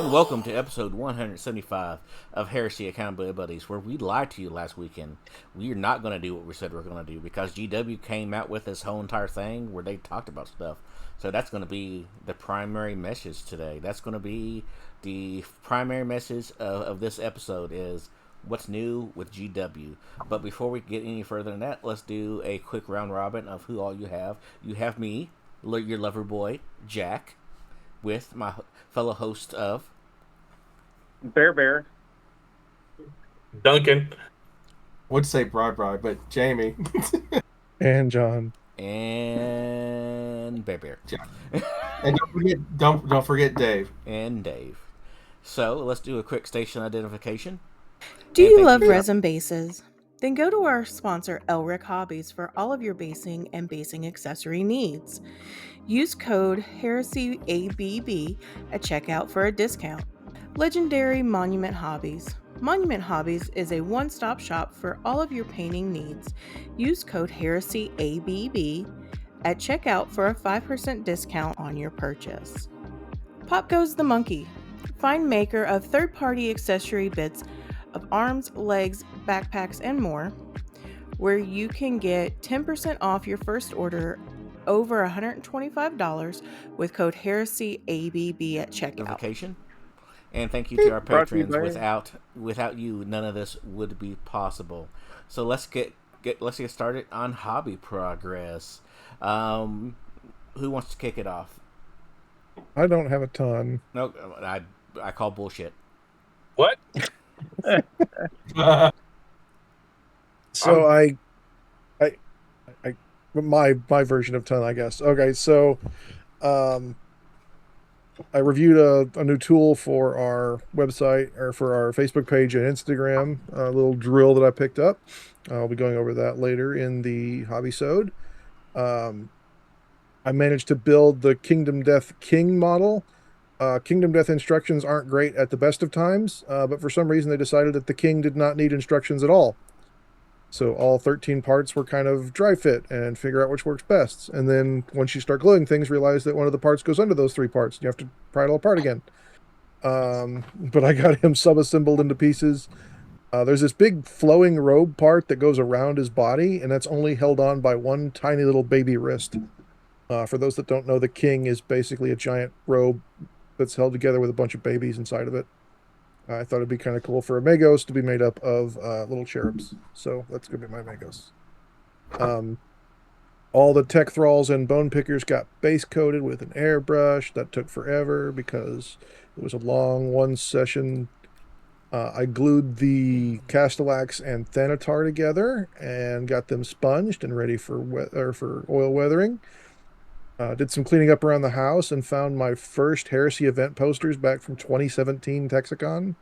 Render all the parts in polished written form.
and welcome to episode 175 of Heresy Accountability Buddies, where we lied to you last weekend. We are not going to do what we said we are going to do because GW came out with this whole entire thing where they talked about stuff. So that's going to be the primary message today. That's going to be the primary message of this episode is what's new with GW. But before we get any further than that, let's do a quick round robin of who all you have. You have me, your lover boy, Jack, with my fellow host of Bear. Duncan. Would say Bride, but Jamie. And John. And Bear. And don't forget Dave. And Dave. So let's do a quick station identification. Do you love resin bases? Then go to our sponsor, Elric Hobbies, for all of your basing and basing accessory needs. Use code HERESYABB at checkout for a discount. Legendary Monument Hobbies. Monument Hobbies is a one-stop shop for all of your painting needs. Use code HERESYABB at checkout for a 5% discount on your purchase. Pop Goes the Monkey. Find maker of third-party accessory bits of arms, legs, backpacks, and more, where you can get 10% off your first order over $125 with code HERESYABB at checkout. And thank you to our patrons. Without you, none of this would be possible. So let's get started on hobby progress. Who wants to kick it off? I don't have a ton. No, I call bullshit. What? So I my version of ton, I guess. Okay, so I reviewed a new tool for our website or for our Facebook page and Instagram, a little drill that I picked up. I'll be going over that later in the hobby-sode. I managed to build the Kingdom Death King model. Kingdom Death instructions aren't great at the best of times, but for some reason they decided that the king did not need instructions at all. So all 13 parts were kind of dry fit and figure out which works best. And then once you start gluing things, realize that one of the parts goes under those 3 parts. And you have to pry it all apart again. But I got him sub-assembled into pieces. There's this big flowing robe part that goes around his body, and that's only held on by one tiny little baby wrist. For those that don't know, the king is basically a giant robe that's held together with a bunch of babies inside of it. I thought it'd be kind of cool for a Magos to be made up of little cherubs. So that's going to be my Magos. All the tech thralls and bone pickers got base coated with an airbrush. That took forever because it was a long one session. I glued the Castellax and Thanatar together and got them sponged and ready for oil weathering. Did some cleaning up around the house and found my first Heresy event posters back from 2017 Texicon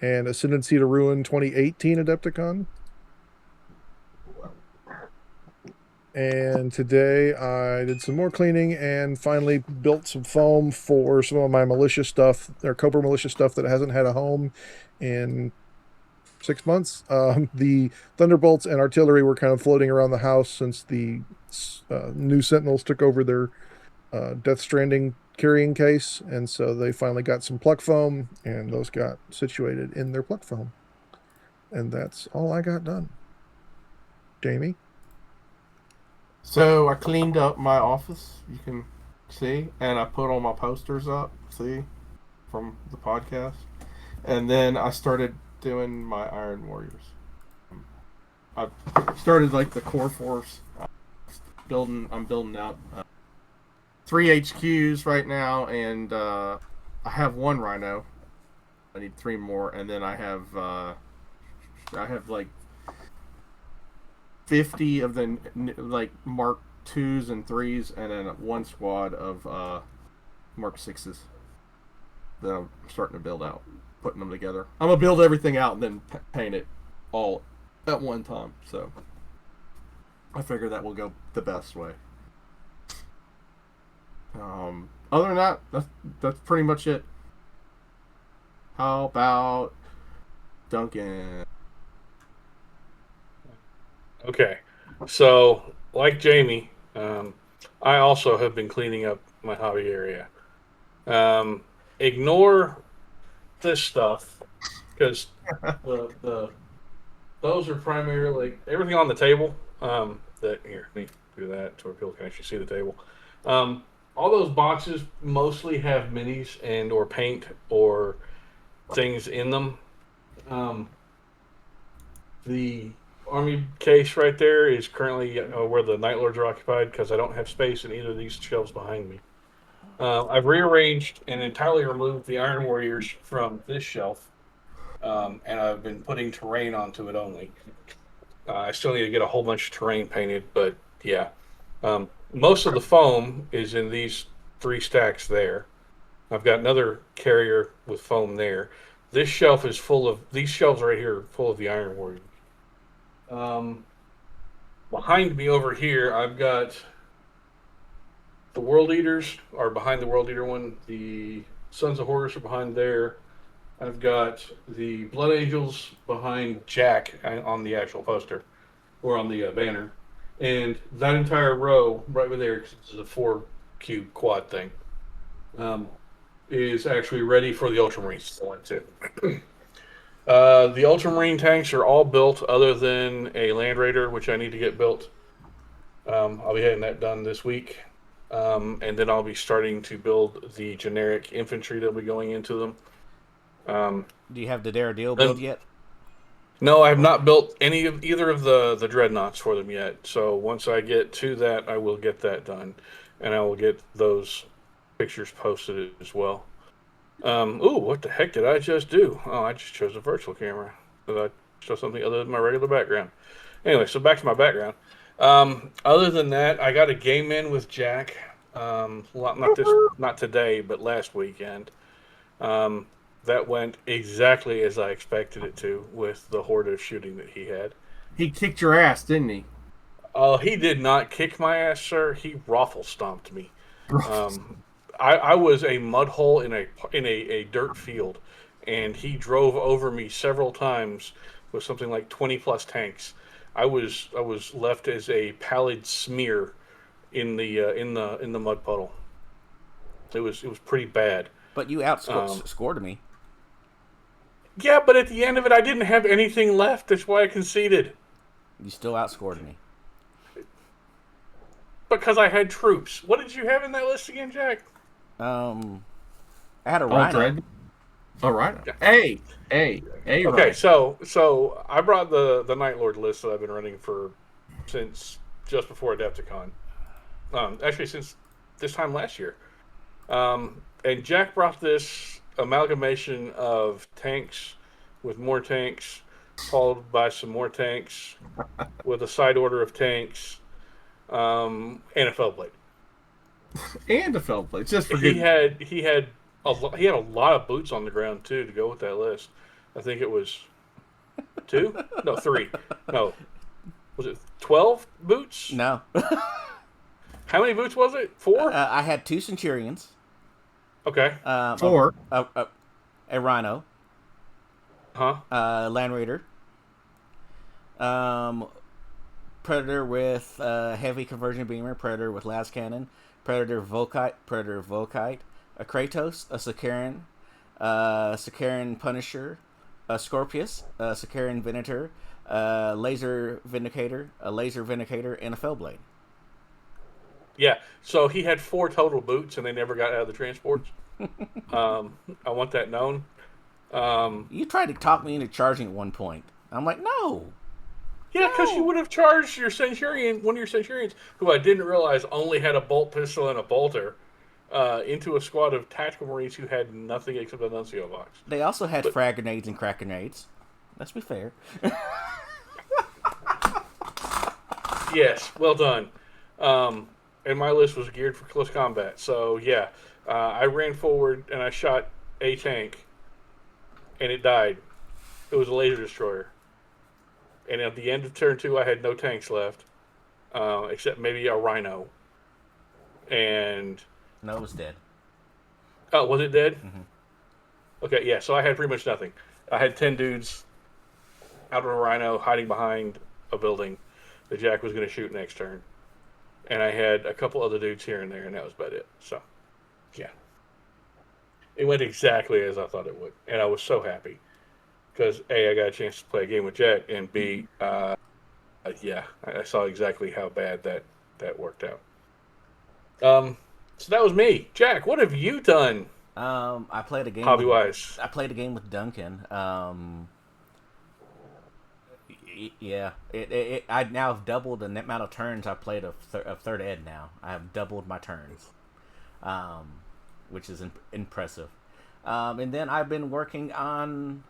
and Ascendancy to Ruin 2018 Adepticon. And today I did some more cleaning and finally built some foam for some of my militia stuff, or Cobra militia stuff that hasn't had a home in 6 months. The Thunderbolts and artillery were kind of floating around the house since the new Sentinels took over their Death Stranding carrying case, and so they finally got some pluck foam, and those got situated in their pluck foam. And that's all I got done. Jamie? So I cleaned up my office, you can see, and I put all my posters up, see, from the podcast. And then I started doing my Iron Warriors. I started like the core force. I'm building out 3 HQs right now, and I have 1 Rhino. I need 3 more, and then I have like 50 of the like Mark 2s and 3s, and then 1 squad of Mark 6s that I'm starting to build out, putting them together. I'm gonna build everything out and then paint it all at one time. So I figure that will go the best way. Other than that, that's pretty much it. How about Duncan? Okay, so like Jamie, I also have been cleaning up my hobby area. Ignore this stuff because those are primarily everything on the table. That here, let me do that so people can actually see the table. All those boxes mostly have minis and or paint or things in them. The army case right there is currently where the Night Lords are occupied because I don't have space in either of these shelves behind me. I've rearranged and entirely removed the Iron Warriors from this shelf, and I've been putting terrain onto it only. I still need to get a whole bunch of terrain painted, but yeah. Most of the foam is in these 3 stacks there. I've got another carrier with foam there. This shelf is full of, these shelves right here are full of the Iron Warriors. Behind me over here, I've got the World Eaters are behind the World Eater one. The Sons of Horus are behind there. I've got the Blood Angels behind Jack on the actual poster, or on the banner. And that entire row right over there, because this is a 4-cube quad thing, is actually ready for the Ultramarines to go into. The Ultramarine tanks are all built other than a Land Raider, which I need to get built. I'll be having that done this week. And then I'll be starting to build the generic infantry that'll be going into them. Do you have the Daredevil build yet? No, I have not built either of the dreadnoughts for them yet. So once I get to that, I will get that done, and I will get those pictures posted as well. Ooh, what the heck did I just do? Oh, I just chose a virtual camera. Did I show something other than my regular background? Anyway, so back to my background. Other than that, I got a game in with Jack. Not today, but last weekend. That went exactly as I expected it to, with the horde of shooting that he had. He kicked your ass, didn't he? He did not kick my ass, sir. He raffle stomped me. I was a mud hole in a dirt field, and he drove over me several times with something like 20 plus tanks. I was left as a pallid smear in the mud puddle. It was pretty bad. But you outscored me. Yeah, but at the end of it, I didn't have anything left. That's why I conceded. You still outscored me. Because I had troops. What did you have in that list again, Jack? I had a Rhino. A Rhino. Hey, okay, Rhino. So I brought the Night Lord list that I've been running since just before Adepticon. Actually, since this time last year. And Jack brought this amalgamation of tanks with more tanks, followed by some more tanks, with a side order of tanks, and a fell blade. And a fell blade. Just for he had a lot of boots on the ground too to go with that list. I think it was 2? No, 3. No, was it 12 boots? No. How many boots was it? 4? I had 2 Centurions. Okay. 4. A Rhino. Land Raider. Predator with heavy conversion beamer. Predator with las cannon. Predator Volkite. A Kratos. A Sakaran. Sakaran Punisher. A Scorpius. A Sakaran Venator. A Laser Vindicator. And a Fellblade. Yeah, so he had 4 total boots, and they never got out of the transports. I want that known. You tried to talk me into charging at one point. I'm like, no. Yeah, because you would have charged one of your Centurions, who I didn't realize only had a bolt pistol and a bolter, into a squad of tactical Marines who had nothing except a Nuncio box. They also had frag grenades and crack grenades. Let's be fair. Yes, well done. And my list was geared for close combat. So, yeah, I ran forward and I shot a tank, and it died. It was a laser destroyer. And at the end of turn 2, I had no tanks left, except maybe a Rhino. And... No, it was dead. Oh, was it dead? Mm-hmm. Okay, yeah, so I had pretty much nothing. I had 10 dudes out of a Rhino hiding behind a building that Jack was going to shoot next turn. And I had a couple other dudes here and there, and that was about it. So, yeah. It went exactly as I thought it would, and I was so happy because A, I got a chance to play a game with Jack, and B, yeah, I saw exactly how bad that worked out. So that was me, Jack. What have you done? I played a game. Hobby wise, I played a game with Duncan. Yeah, I now have doubled the amount of turns I played of third ed. Now I have doubled my turns, which is impressive. And then I've been working on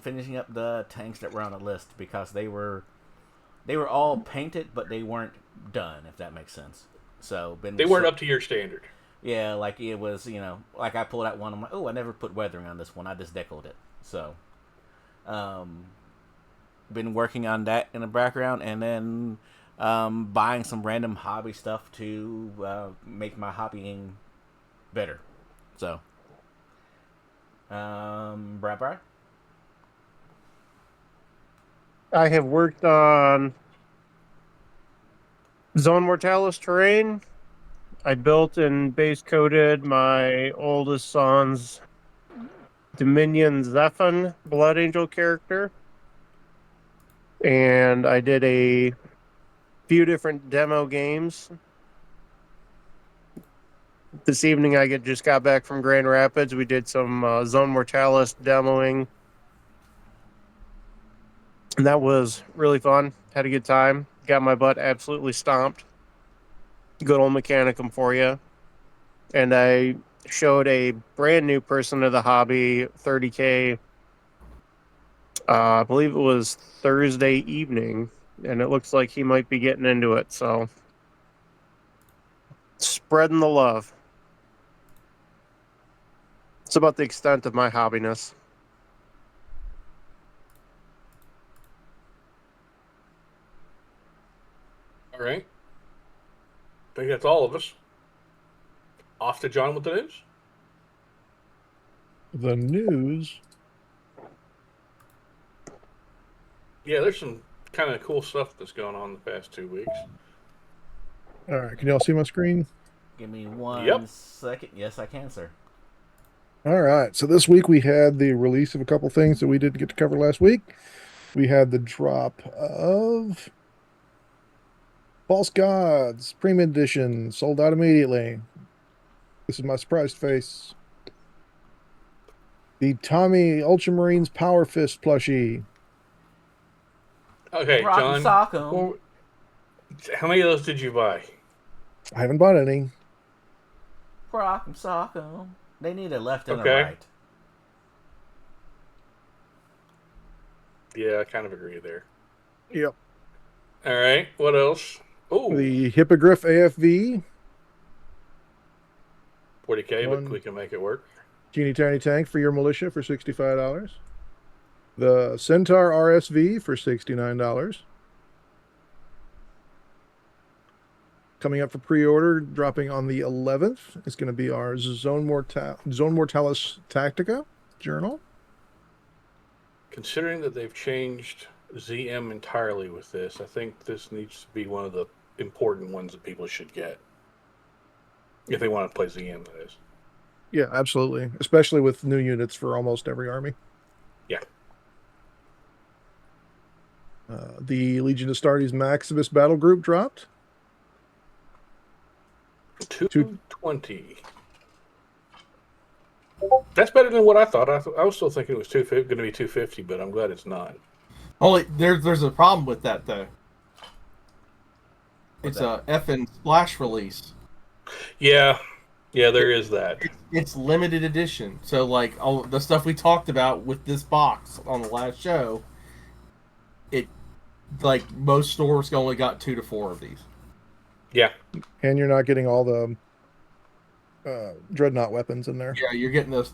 finishing up the tanks that were on the list because they were all painted, but they weren't done. If that makes sense. So they weren't up to your standard. Yeah, like it was, like I pulled out one. I'm like, oh, I never put weathering on this one. I just decoed it. So, been working on that in the background, and then buying some random hobby stuff to make my hobbying better. So, Brad? I have worked on Zone Mortalis terrain. I built and base coated my oldest son's Dominion Zephan Blood Angel character. And I did a few different demo games. This evening I just got back from Grand Rapids. We did some Zone Mortalis demoing. And that was really fun. Had a good time. Got my butt absolutely stomped. Good old Mechanicum for you. And I showed a brand new person to the hobby, 30K, I believe it was Thursday evening, and it looks like he might be getting into it, so spreading the love. It's about the extent of my hobbiness. All right. I think that's all of us. Off to John with the news. The news. Yeah, there's some kind of cool stuff that's going on the past 2 weeks. All right, can y'all see my screen? Give me one second. Yes, I can, sir. All right, so this week we had the release of a couple things that we didn't get to cover last week. We had the drop of False Gods Premium Edition, sold out immediately. This is my surprised face. The Tommy Ultramarines Power Fist plushie. Okay, Rock John. well, how many of those did you buy? I haven't bought any. Rock 'em, sock 'em. They need a left and a Okay. right. Yeah, I kind of agree there. Yep. All right, what else? Oh, The Hippogriff AFV. 40K, One. but we can make it work. Teeny Tiny Tank for your militia for $65. The Centaur RSV for $69. Coming up for pre-order, dropping on the 11th, is going to be our Zone Mortalis Tactica journal. Considering that they've changed ZM entirely with this, I think this needs to be one of the important ones that people should get. If they want to play ZM, that is. Yeah, absolutely. Especially with new units for almost every army. Yeah. The Legion Astartes Maximus Battle Group dropped. 220. That's better than what I thought. I was still thinking it was going to be 250, but I'm glad it's not. Only there's a problem with that though. It's a effing splash release. Yeah, there is that. It's limited edition. So like all the stuff we talked about with this box on the last show, it like most stores only got 2 to 4 of these. Yeah. And you're not getting all the dreadnought weapons in there. Yeah, you're getting the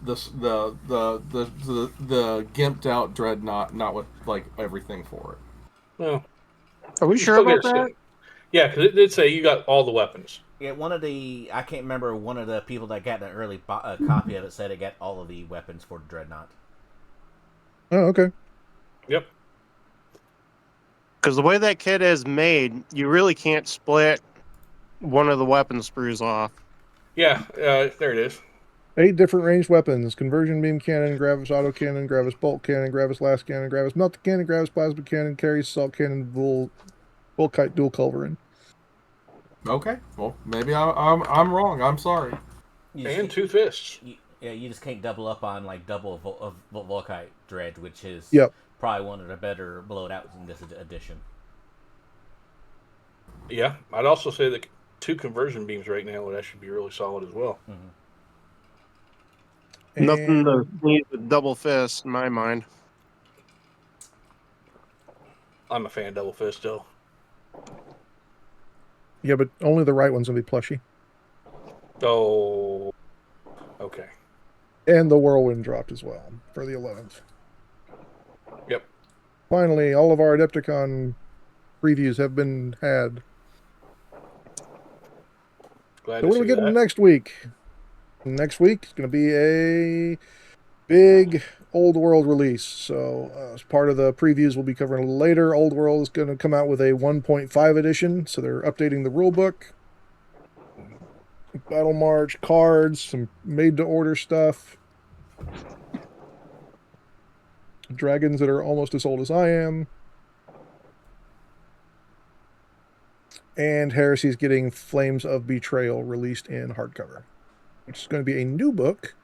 gimped out dreadnought, not with like everything for it. Well, Are we sure about that? Yeah, because it did say you got all the weapons. Yeah, I can't remember, one of the people that got an early copy of it said it got all of the weapons for the Dreadnought. Oh, okay. Yep. Because the way that kit is made, you really can't split one of the weapon sprues off. Yeah, there it is. 8 different ranged weapons: conversion beam cannon, Gravis autocannon, Gravis bolt cannon, Gravis last cannon, Gravis melt cannon, Gravis plasma cannon, carries assault cannon, Volkite dual culverin. Okay. Well, maybe I'm wrong. I'm sorry. And 2 fists. You just can't double up on like double of Volkite Dredge, which is probably one of the better blowouts in this edition. Yeah, I'd also say that 2 conversion beams right now would actually be really solid as well. Mm-hmm. Nothing to sneeze with double fist in my mind. I'm a fan of double fist still. Yeah, but only the right one's gonna be plushy. Oh, okay. And the whirlwind dropped as well for the 11th. Yep. Finally, all of our Adepticon previews have been had. Glad So what do we get next week? Next week is going to be a big Old World release. So as part of the previews we'll be covering a little later, Old World is going to come out with a 1.5 edition. So they're updating the rulebook, Battle March, cards, some made-to-order stuff. Dragons that are almost as old as I am. And Heresy's getting Flames of Betrayal released in hardcover, which is going to be a new book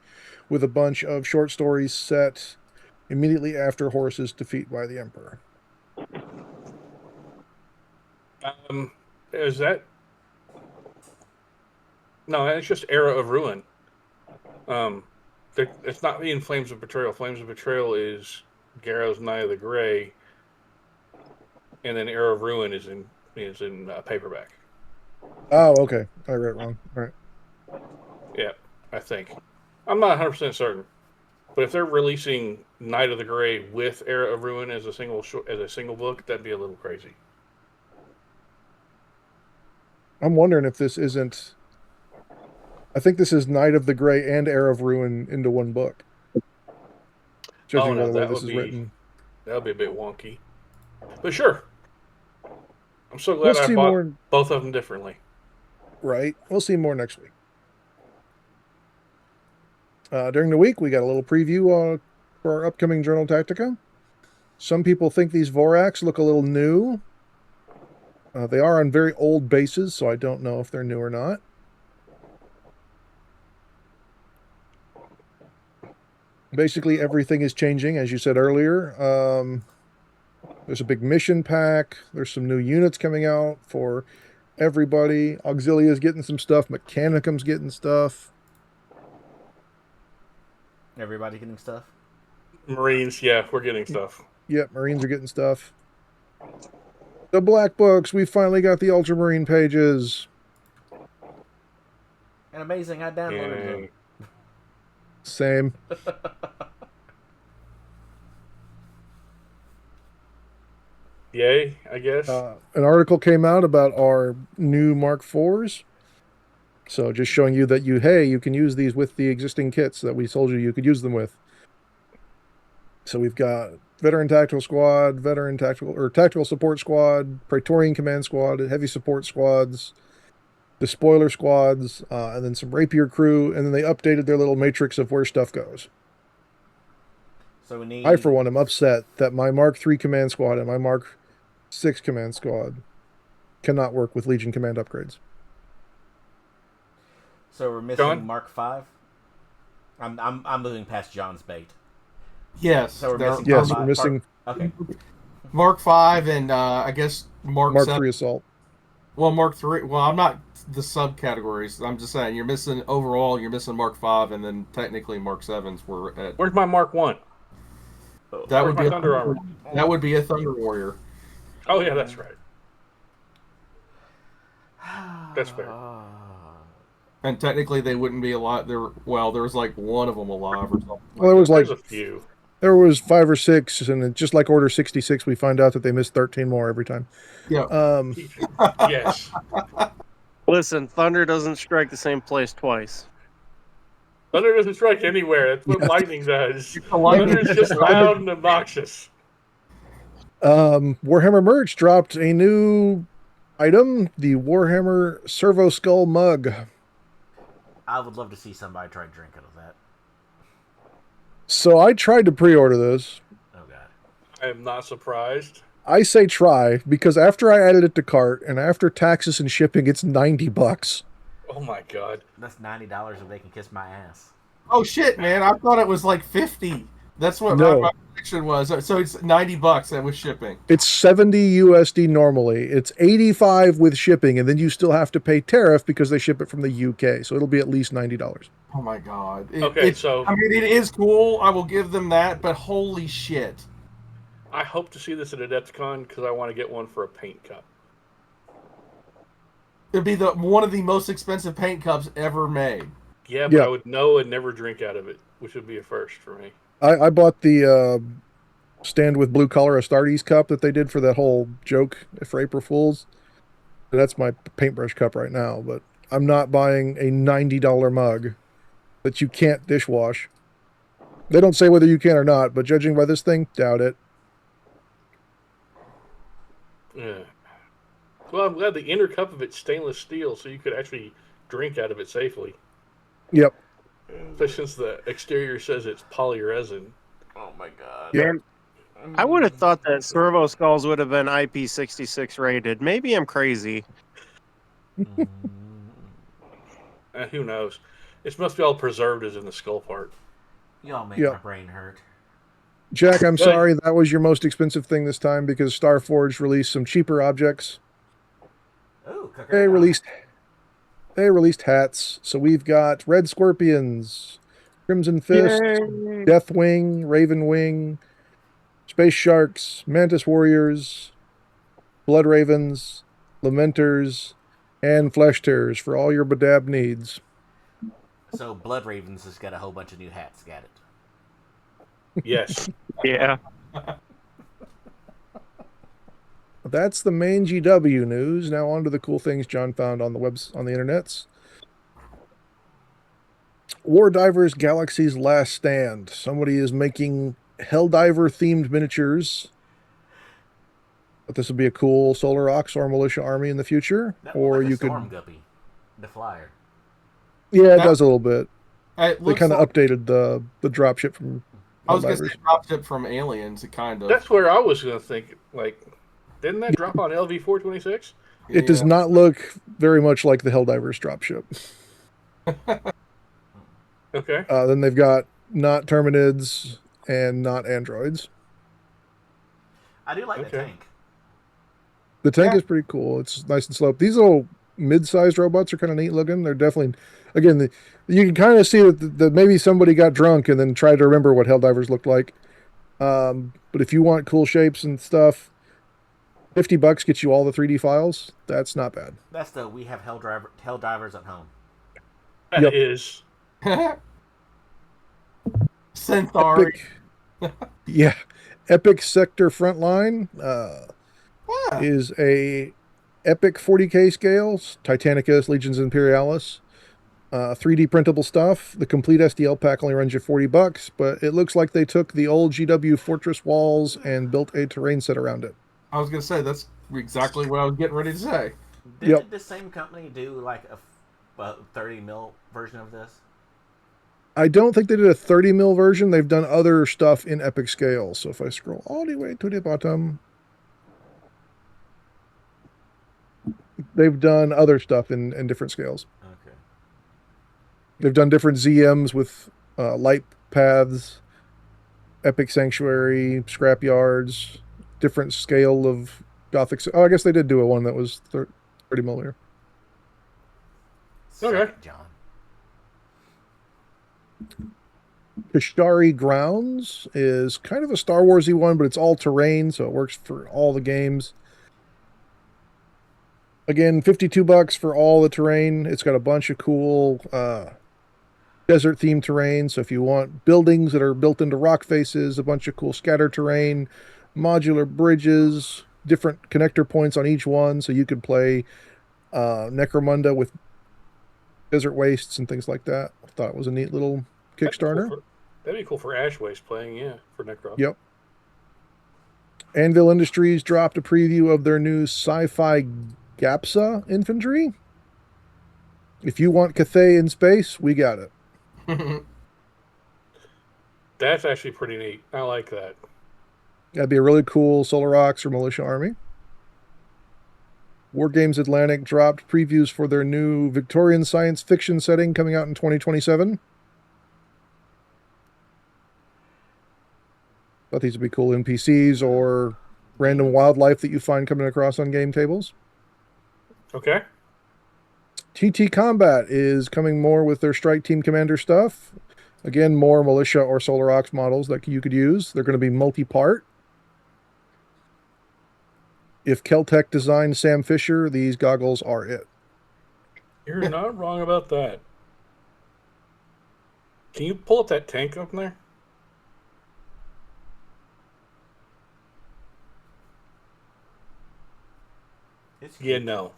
with a bunch of short stories set immediately after Horus's defeat by the Emperor. Is that... No, it's just Era of Ruin. It's not in Flames of Betrayal. Flames of Betrayal is Garrow's Night of the Grey, and then Era of Ruin is in paperback. Oh, okay. I read it wrong. All right. Yeah, I think. I'm not 100% certain. But if they're releasing Night of the Grey with Era of Ruin as a single book, that'd be a little crazy. I'm wondering if this isn't... I think this is Night of the Grey and Era of Ruin into one book. Judging by the way this is written. That would be a bit wonky. But sure. I'm so glad I bought both of them differently. Right. We'll see more next week. During the week, we got a little preview for our upcoming Journal Tactica. Some people think these Voraks look a little new. They are on very old bases, so I don't know if they're new or not. Basically, everything is changing, as you said earlier. There's a big mission pack. There's some new units coming out for everybody. Auxilia's getting some stuff. Mechanicum's getting stuff. Everybody getting stuff? Marines, yeah, we're getting stuff. Yep, Marines are getting stuff. The Black Books, we finally got the Ultramarine pages. And amazing, I downloaded them. Same. Yay, I guess. An article came out about our new Mark IVs. So just showing you that you can use these with the existing kits that we told you could use them with. So we've got Veteran Tactical Squad, Tactical Support Squad, Praetorian Command Squad, Heavy Support Squads, the Spoiler Squads, and then some Rapier Crew, and then they updated their little matrix of where stuff goes. So we need... I, for one, am upset that my Mark III Command Squad and my Mark VI Command Squad cannot work with Legion Command upgrades. So we're missing John? Mark V? I'm moving past John's bait. Yes. So we're missing Yes, Mark we're V. missing Okay. Mark 5 and I guess Mark 7. III Assault. Well, Mark 3. Well, I'm not the subcategories. I'm just saying you're missing Mark 5 and then technically Mark 7s were at. Where's my Mark 1? That would be Thunder Armor. That would be a Thunder Warrior. Oh yeah, that's right. That's fair. And technically they wouldn't be alive. There was like one of them alive or something. Well, there was like There's a few. There was 5 or 6, and just like Order 66, we find out that they missed 13 more every time. Yeah. Yes. Listen, thunder doesn't strike the same place twice. Thunder doesn't strike anywhere. That's what lightning does. Lightning Thunder is just loud and obnoxious. Warhammer merch dropped a new item, the Warhammer Servo Skull mug. I would love to see somebody try to drink out of that. So I tried to pre-order this. Oh god. I am not surprised. I say try because after I added it to cart and after taxes and shipping, it's $90. Oh my god. That's $90 if they can kiss my ass. Oh shit, man! I thought it was like 50. That's what No. my prediction was. So it's $90 that was shipping. It's 70 USD normally. It's 85 with shipping, and then you still have to pay tariff because they ship it from the UK. So it'll be at least $90. Oh my god. So I mean, it is cool. I will give them that, but holy shit! I hope to see this at AdeptCon because I want to get one for a paint cup. It'd be one of the most expensive paint cups ever made. Yeah, but Yeah. I would know and never drink out of it, which would be a first for me. I bought the stand with blue collar Astartes cup that they did for that whole joke for April Fools. That's my paintbrush cup right now, but I'm not buying a $90 mug that you can't dishwash. They don't say whether you can or not, but judging by this thing, doubt it. Yeah. Well, I'm glad the inner cup of it's stainless steel, so you could actually drink out of it safely. Yep. Especially since the exterior says it's polyresin. Oh my god. Man, I would have thought that servo skulls would have been IP66 rated. Maybe I'm crazy. Who knows? It must be all preserved as in the skull part. Y'all make Yeah. my brain hurt. Jack, I'm Good. sorry that was your most expensive thing this time because Starforge released some cheaper objects. Oh, They released hats. So we've got Red Scorpions, Crimson Fist, Yay. Deathwing, Ravenwing, Space Sharks, Mantis Warriors, Blood Ravens, Lamenters, and Flesh Tearers for all your Badab needs. So Blood Ravens has got a whole bunch of new hats. Got it. Yes. Yeah. That's the main GW news. Now on to the cool things John found on the internets. Wardivers Galaxy's Last Stand. Somebody is making Helldiver themed miniatures. But this would be a cool Solar Ox or Militia army in the future. That Or like you a could. Storm Guppy, the flyer. Yeah, it does a little bit. It They looks kind of like, updated the dropship from I was going to Helldivers. say dropship from Aliens, kind of. That's where I was going to think, like, didn't that drop on LV-426? It does not look very much like the Helldivers dropship. Okay. Then they've got not Terminids and not androids. I do like the Okay. tank. The tank Yeah. is pretty cool. It's nice and sloped. These little mid-sized robots are kind of neat looking. They're definitely, again, you can kind of see that maybe somebody got drunk and then tried to remember what Helldivers looked like. But if you want cool shapes and stuff, $50 gets you all the 3D files. That's not bad. That's the we have Helldivers at home. That Yep. is. Centauri. Yeah. Epic Sector Frontline Ah, is a epic 40K scales, Titanicus, Legions Imperialis, 3D printable stuff. The complete STL pack only runs you $40, but it looks like they took the old GW Fortress walls and built a terrain set around it. I was going to say, that's exactly what I was getting ready to say. Did the same company do like a 30 mil version of this? I don't think they did a 30 mil version. They've done other stuff in epic scale. So if I scroll all the way to the bottom, they've done other stuff in different scales. Okay. They've done different ZMs with light paths, epic sanctuary, scrap yards, different scale of gothic. Oh, I guess they did do a one that was 30 millimeter. Okay. John. Kashari Grounds is kind of a Star Warsy one, but it's all terrain, so it works for all the games. Again, $52 for all the terrain. It's got a bunch of cool desert themed terrain. So if you want buildings that are built into rock faces, a bunch of cool scatter terrain, modular bridges, different connector points on each one, so you could play Necromunda with desert wastes and things like that. I thought it was a neat little Kickstarter. That'd be cool for Ashways playing, yeah, for Necro. Yep. Anvil Industries dropped a preview of their new sci-fi GAPSA infantry. If you want Cathay in space, we got it. That's actually pretty neat. I like that. That'd be a really cool Solar Ox or Militia Army. War Games Atlantic dropped previews for their new Victorian science fiction setting coming out in 2027. Thought these would be cool NPCs or random wildlife that you find coming across on game tables. Okay. TT Combat is coming more with their Strike Team Commander stuff. Again, more Militia or Solar Ox models that you could use. They're going to be multi-part. If Keltec designed Sam Fisher, these goggles are it. You're not wrong about that. Can you pull up that tank up there? Yeah, no.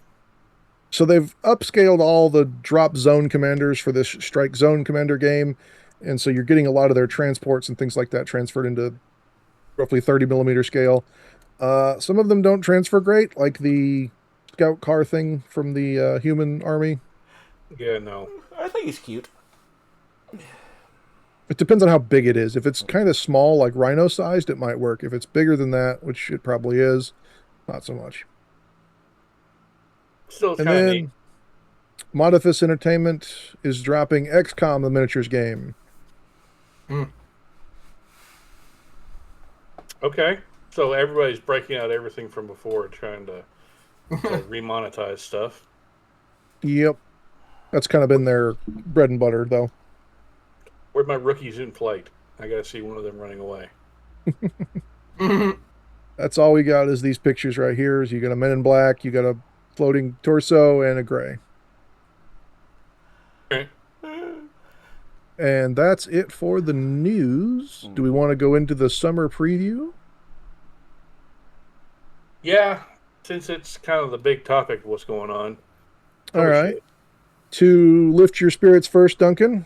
So they've upscaled all the drop zone commanders for this Strike Zone Commander game. And so you're getting a lot of their transports and things like that transferred into roughly 30 millimeter scale. Some of them don't transfer great, like the scout car thing from the human army. Yeah, no. I think he's cute. It depends on how big it is. If it's kind of small, like rhino sized, it might work. If it's bigger than that, which it probably is, not so much. Still And kind of then neat. Modifus Entertainment is dropping XCOM, the miniatures game. Okay. So everybody's breaking out everything from before, trying to remonetize stuff. Yep. That's kind of been their bread and butter, though. Where'd my rookies in flight? I gotta see one of them running away. That's all we got is these pictures right here. Is you got a Men in Black, you got a floating torso, and a gray. Okay. And that's it for the news. Do we want to go into the summer preview? Yeah, since it's kind of the big topic of what's going on. All right. To lift your spirits first, Duncan,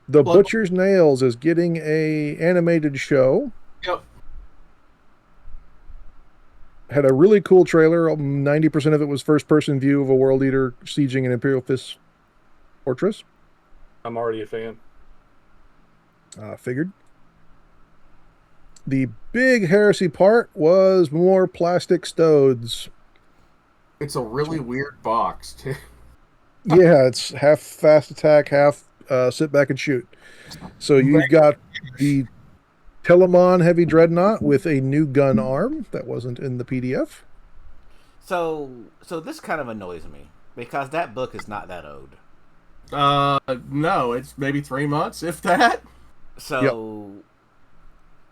The Butcher's Nails is getting a animated show. Yep. Had a really cool trailer. 90% of it was first-person view of a world eater sieging an Imperial Fist fortress. I'm already a fan. Figured. The big heresy part was more plastic stodes. It's a really weird box, too. Yeah, it's half fast attack, half sit back and shoot. So you've got the Telemon Heavy Dreadnought with a new gun arm that wasn't in the PDF. So this kind of annoys me because that book is not that old. No, it's maybe 3 months, if that. So,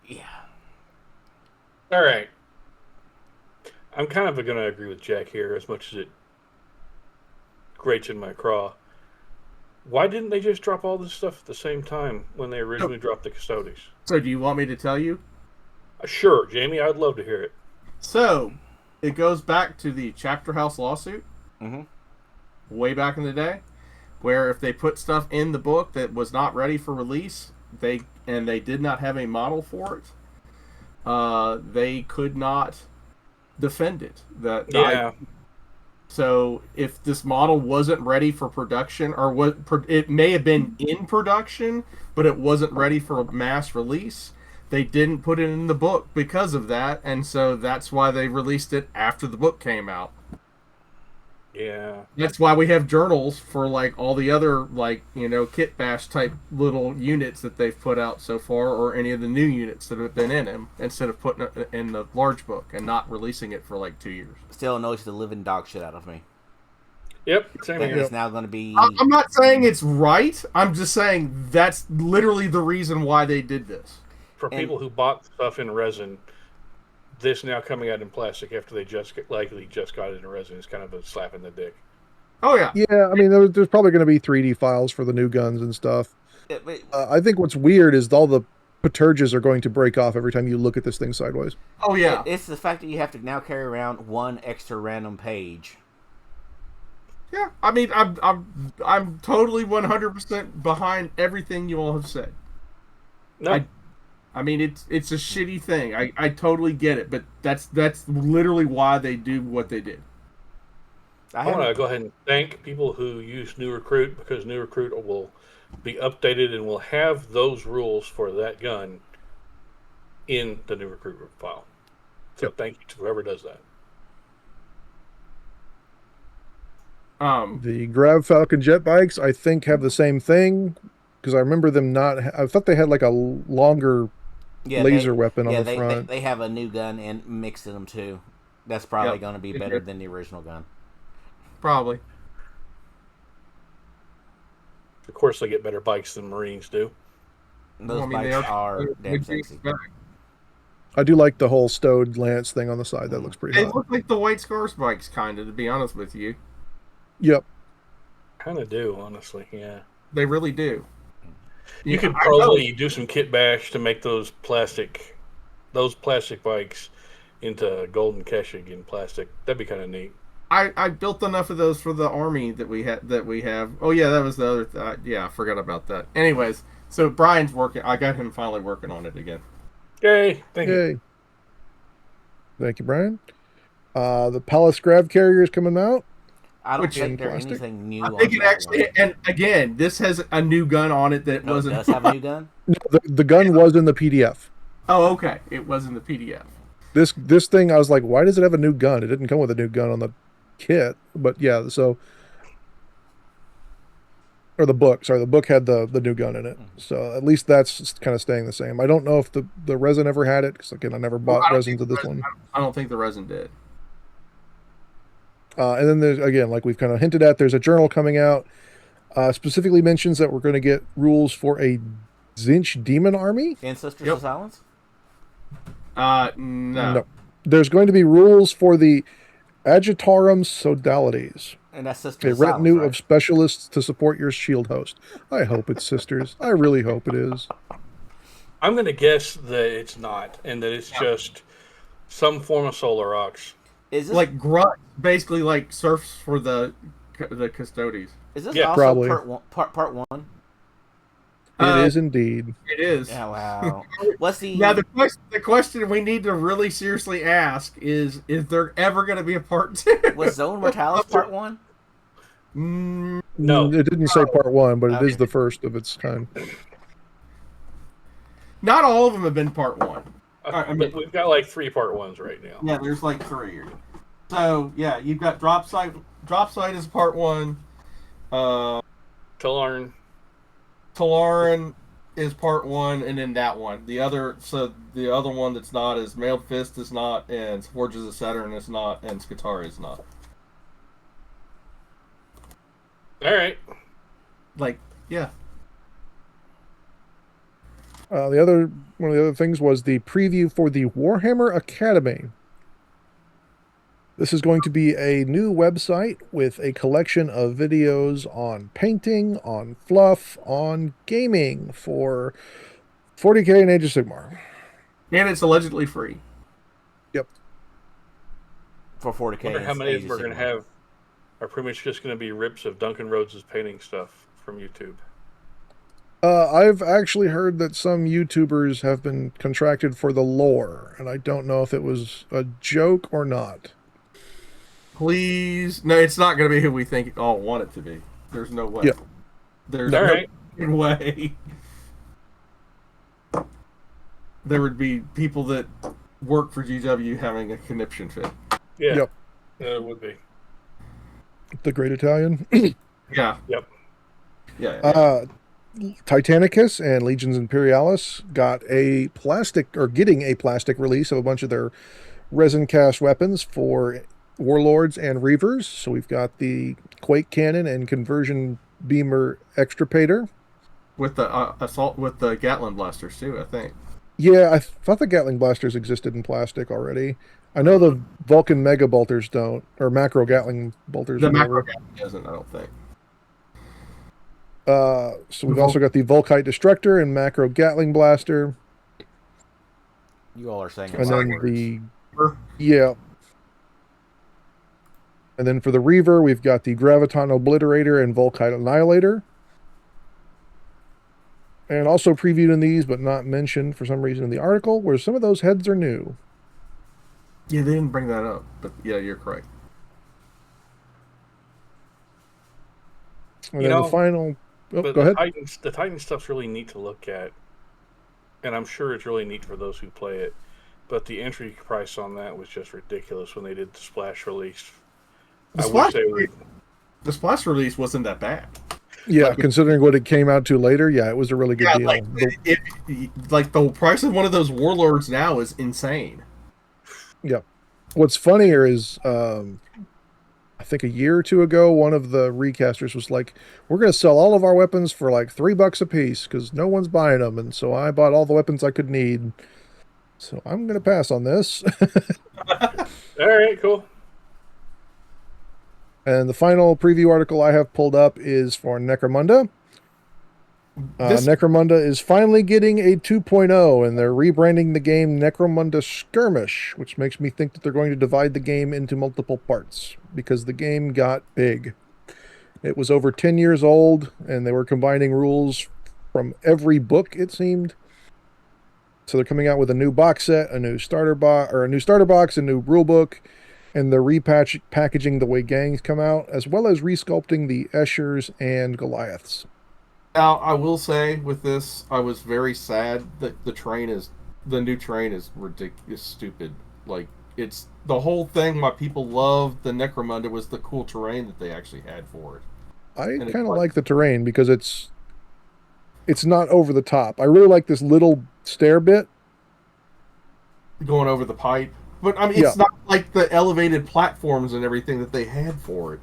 yeah. All right. I'm kind of going to agree with Jack here as much as it grates in my craw. Why didn't they just drop all this stuff at the same time when they originally dropped the Custodes? So do you want me to tell you? Sure, Jamie, I'd love to hear it. So, it goes back to the Chapter House lawsuit. Mm-hmm. Way back in the day, where if they put stuff in the book that was not ready for release, they did not have a model for it, they could not defend it. So if this model wasn't ready for production, or it may have been in production, but it wasn't ready for mass release, they didn't put it in the book because of that, and so that's why they released it after the book came out. Yeah. That's why we have journals for like all the other kit bash type little units that they've put out so far, or any of the new units that have been in them, instead of putting it in the large book and not releasing it for like 2 years. Still annoys the living dog shit out of me. Yep, same That here. is now going to be... I'm not saying it's right. I'm just saying that's literally the reason why they did this. For people who bought stuff in resin, this now coming out in plastic after they just got it in resin is kind of a slap in the dick. Oh yeah. Yeah, I mean, there's probably going to be 3D files for the new guns and stuff. I think what's weird is all the Paterges are going to break off every time you look at this thing sideways. Oh yeah. It's the fact that you have to now carry around one extra random page. Yeah, I mean, I'm totally 100% behind everything you all have said. No. I mean, it's a shitty thing. I totally get it, but that's literally why they do what they did. I want to go ahead and thank people who use New Recruit, because New Recruit will be updated and will have those rules for that gun in the New Recruit file. So thank you to whoever does that. The Grav Falcon jet bikes, I think, have the same thing, because I remember them not. I thought they had like a longer laser weapon on the front. They have a new gun and mixed in them too. That's probably going to be better than the original gun. Probably. Of course, they get better bikes than Marines do. Those bikes are damn sexy. I do like the whole stowed lance thing on the side. That looks pretty hot. They look like the White Scars bikes, kind of, to be honest with you. Yep. Kind of do, honestly, yeah. They really do. You could probably do some kit bash to make those plastic bikes into golden Keshig in plastic. That'd be kind of neat. I built enough of those for the army that we have. Oh yeah, that was the other. Yeah, I forgot about that. Anyways, so Brian's working. I got him finally working on it again. Yay! Thank you. Thank you, Brian. The Palace Grav carrier is coming out. I don't think there's anything new. I think it actually, and again, this has a new gun on it that wasn't. It does have a new gun? No, the gun was in the PDF. Oh, okay. It was in the PDF. This thing, I was like, why does it have a new gun? It didn't come with a new gun on the kit, but yeah, so. Or the book. Sorry, the book had the new gun in it. So at least that's kind of staying the same. I don't know if the resin ever had it, because again, I never bought resin to this one. I don't think the resin did. And then there's, again, like we've kind of hinted at, there's a journal coming out. Specifically mentions that we're going to get rules for a Zinch demon army. Ancestors of Silence? No. There's going to be rules for the Agitarum Sodalities. And that's Sisters a retinue of specialists to support your shield host. I hope it's Sisters. I really hope it is. I'm going to guess that it's not, and that it's just some form of Solar Rocks. Is this like grunt, basically like serfs for the custodies? Is this also probably part one? It is indeed. It is. Yeah, wow. What's the now the question we need to really seriously ask is there ever going to be a part 2? Was Zone Mortalis part 1? No, it didn't say part 1, but it is the first of its kind. Not all of them have been part 1. I mean, we've got like 3 part 1s right now. Yeah, there's like 3. So yeah, you've got drop site. Drop site is part 1. Talaran is part 1, and then that one. The other one that's not is Mailed Fist is not, and Forges of Saturn is not, and Skatari is not. All right. Like, yeah. One of the other things was the preview for the Warhammer Academy. This is going to be a new website with a collection of videos on painting, on fluff, on gaming for 40K and Age of Sigmar. And it's allegedly free. Yep. For 40K. I wonder how many we're going to have are pretty much just going to be rips of Duncan Rhodes' painting stuff from YouTube. I've actually heard that some YouTubers have been contracted for the lore, and I don't know if it was a joke or not. Please. No, it's not going to be who we think it all want it to be. There's no way. Yeah. There's no way. There would be people that work for GW having a conniption fit. Yeah. Yep. Yeah, it would be. The Great Italian. Yeah. Yep. Yeah. Titanicus and Legions Imperialis getting a plastic release of a bunch of their resin cast weapons for Warlords and Reavers. So we've got the Quake Cannon and Conversion Beamer Extirpator. With the assault with the Gatling blasters too, I think. Yeah, I thought the Gatling blasters existed in plastic already. I know the Vulcan Mega Bolters don't, or Macro Gatling Bolters. The Macro Gatling doesn't, I don't think. So we've also got the Volkite Destructor and Macro Gatling Blaster. You all are saying and then and then for the Reaver, we've got the Graviton Obliterator and Volkite Annihilator. And also previewed in these, but not mentioned for some reason in the article, where some of those heads are new. Yeah, they didn't bring that up, but yeah, you're correct. And You then know, the final. Oh, But go ahead. The Titan stuff's really neat to look at, and I'm sure it's really neat for those who play it. But the entry price on that was just ridiculous when they did the splash release. The I splash, wish they would. the splash release wasn't that bad. Yeah, Like, considering what it came out to later, yeah, it was a really good deal. Like the price of one of those warlords now is insane. Yeah. What's funnier is, I think a year or two ago, one of the recasters was like, "We're going to sell all of our weapons for like $3 a piece because no one's buying them." And so I bought all the weapons I could need. So I'm going to pass on this. All right, cool. And the final preview article I have pulled up is for Necromunda. Necromunda is finally getting a 2.0, and they're rebranding the game Necromunda Skirmish, which makes me think that they're going to divide the game into multiple parts, because the game got big. It was over 10 years old, and they were combining rules from every book, it seemed. So they're coming out with a new box set, a new starter box, a new rule book, and they're repackaging the way gangs come out, as well as resculpting the Eschers and Goliaths. Now, I will say with this, I was very sad that the new train is ridiculous, stupid. Like, it's the whole thing why people loved the Necromunda was the cool terrain that they actually had for it. I kind of like the terrain because it's not over the top. I really like this little stair bit. Going over the pipe. But, I mean, it's not like the elevated platforms and everything that they had for it.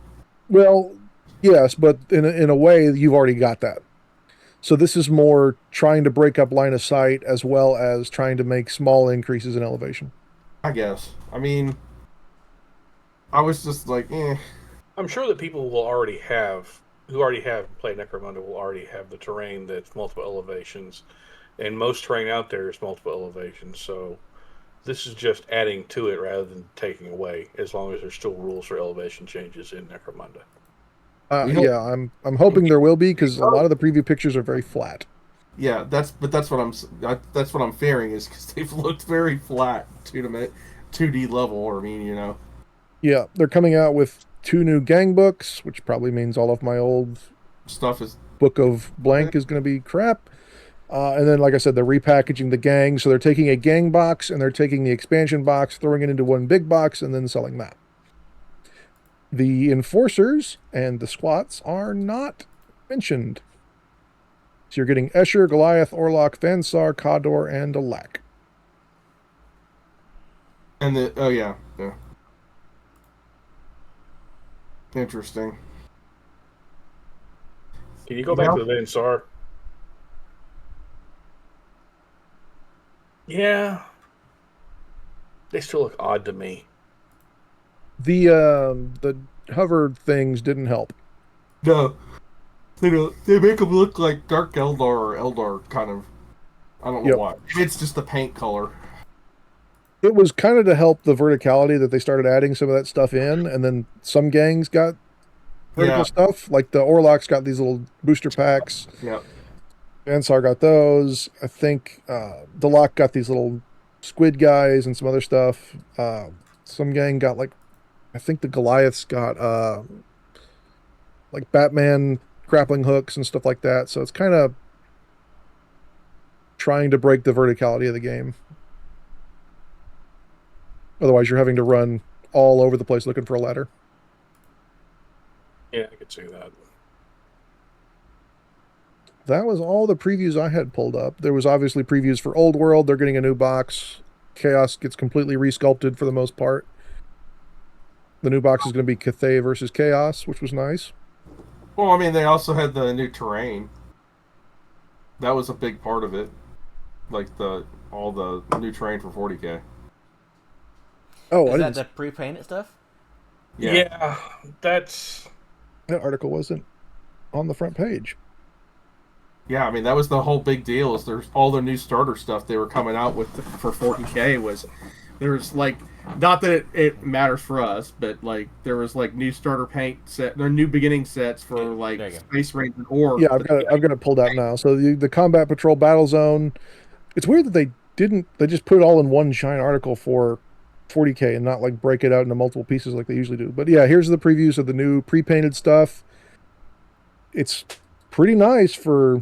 Well, yes, but in a way, you've already got that. So this is more trying to break up line of sight as well as trying to make small increases in elevation. I guess. I mean, I was just like, eh. I'm sure that people who already have played Necromunda will already have the terrain that's multiple elevations, and most terrain out there is multiple elevations. So this is just adding to it rather than taking away, as long as there's still rules for elevation changes in Necromunda. Yeah, I'm hoping there will be, because a lot of the preview pictures are very flat. Yeah, that's what I'm fearing, is because they've looked very flat 2D level. I mean, you know. Yeah, they're coming out with 2 new gang books, which probably means all of my old Stuff is book of blank is going to be crap. And then, like I said, they're repackaging the gang, so they're taking a gang box and they're taking the expansion box, throwing it into one big box, and then selling that. The enforcers and the squats are not mentioned. So you're getting Escher, Goliath, Orlok, Thansar, Kador, and Alak. and yeah. Interesting. Can you go back to the Vansar? Yeah. They still look odd to me. The hover things didn't help. No, they don't. They make them look like Dark Eldar or Eldar kind of. I don't know why. It's just the paint color. It was kind of to help the verticality that they started adding some of that stuff in, and then some gangs got vertical stuff. Like the Orlocks got these little booster packs. Yeah. Ansar got those. I think the Lock got these little squid guys and some other stuff. Some gang got I think the Goliaths got like Batman grappling hooks and stuff like that. So it's kind of trying to break the verticality of the game. Otherwise, you're having to run all over the place looking for a ladder. Yeah, I could see that. That was all the previews I had pulled up. There was obviously previews for Old World. They're getting a new box. Chaos gets completely resculpted for the most part. The new box is going to be Cathay versus Chaos, which was nice. Well, I mean, they also had the new terrain. That was a big part of it. Like all the new terrain for 40K. Oh, is that the pre-painted stuff? Yeah, that's... That article wasn't on the front page. Yeah, I mean, that was the whole big deal, is there's all the new starter stuff they were coming out with for 40K was... There's not that it matters for us, but there was new starter paint set, there new beginning sets for Space Marines and Orcs. Yeah, I've got it pulled out now. So the Combat Patrol Battle Zone, it's weird that they just put it all in one giant article for 40K and not break it out into multiple pieces like they usually do. But yeah, here's the previews of the new pre-painted stuff. it's pretty nice for,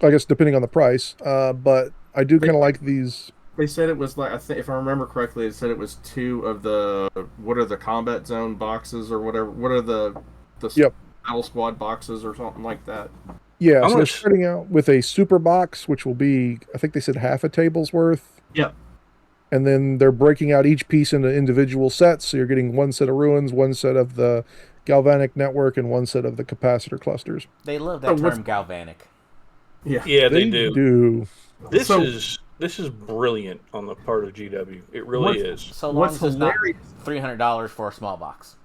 I guess, depending on the price. But I do kind of like these. They said it was like, I think if I remember correctly, it said it was 2 of the, what are the combat zone boxes or whatever? What are the Yep. battle squad boxes or something like that? Yeah, How so they're much- starting out with a super box, which will be, I think they said half a table's worth. Yep. And then they're breaking out each piece into individual sets. So you're getting one set of ruins, one set of the galvanic network, and one set of the capacitor clusters. They love So that what's- term galvanic. Yeah. Yeah, they do. This So- is brilliant on the part of GW. It really is. So long What's as it's not hilarious? $300 for a small box.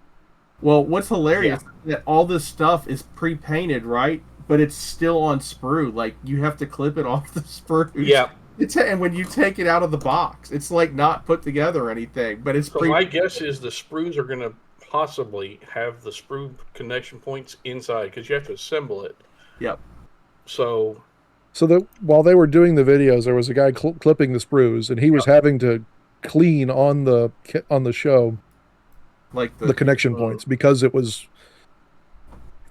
Well, what's hilarious is that all this stuff is pre-painted, right? But it's still on sprue. Like, you have to clip it off the sprues. Yeah. And when you take it out of the box, it's like not put together or anything. But it's So my guess is the sprues are going to possibly have the sprue connection points inside because you have to assemble it. Yep. So While they were doing the videos, there was a guy clipping the sprues, and he was having to clean on the show Like the connection points because it was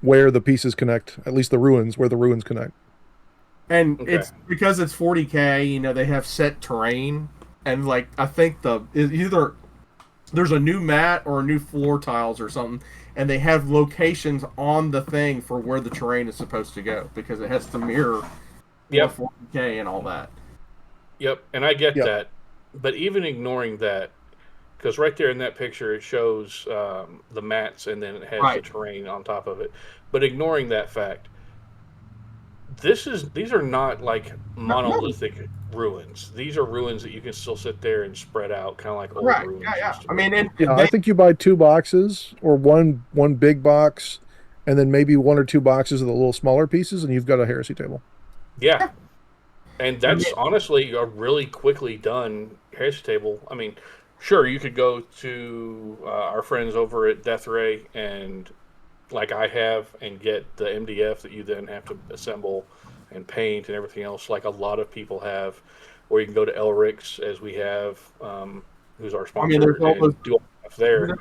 where the pieces connect, at least the ruins, where the ruins connect. And Okay. it's because it's 40K, you know, they have set terrain. And, like, I think either there's a new mat or new floor tiles or something, and they have locations on the thing for where the terrain is supposed to go because it has to mirror Yep. 40K and all that. Yep, and I get Yep. that. But even ignoring that, because right there in that picture it shows the mats and then it has Right. the terrain on top of it. But ignoring that fact, these are not like monolithic ruins. These are ruins that you can still sit there and spread out, kind of like old Right, ruins. yeah. used to I be. mean, Yeah, I think you buy 2 boxes or one big box, and then maybe 1 or 2 boxes of the little smaller pieces, and you've got a heresy table. Yeah. And that's honestly a really quickly done heresy table. I mean, sure, you could go to our friends over at Death Ray and, like I have, and get the MDF that you then have to assemble and paint and everything else, like a lot of people have. Or you can go to Elric's, as we have, who's our sponsor, there's all and those- do all that stuff there.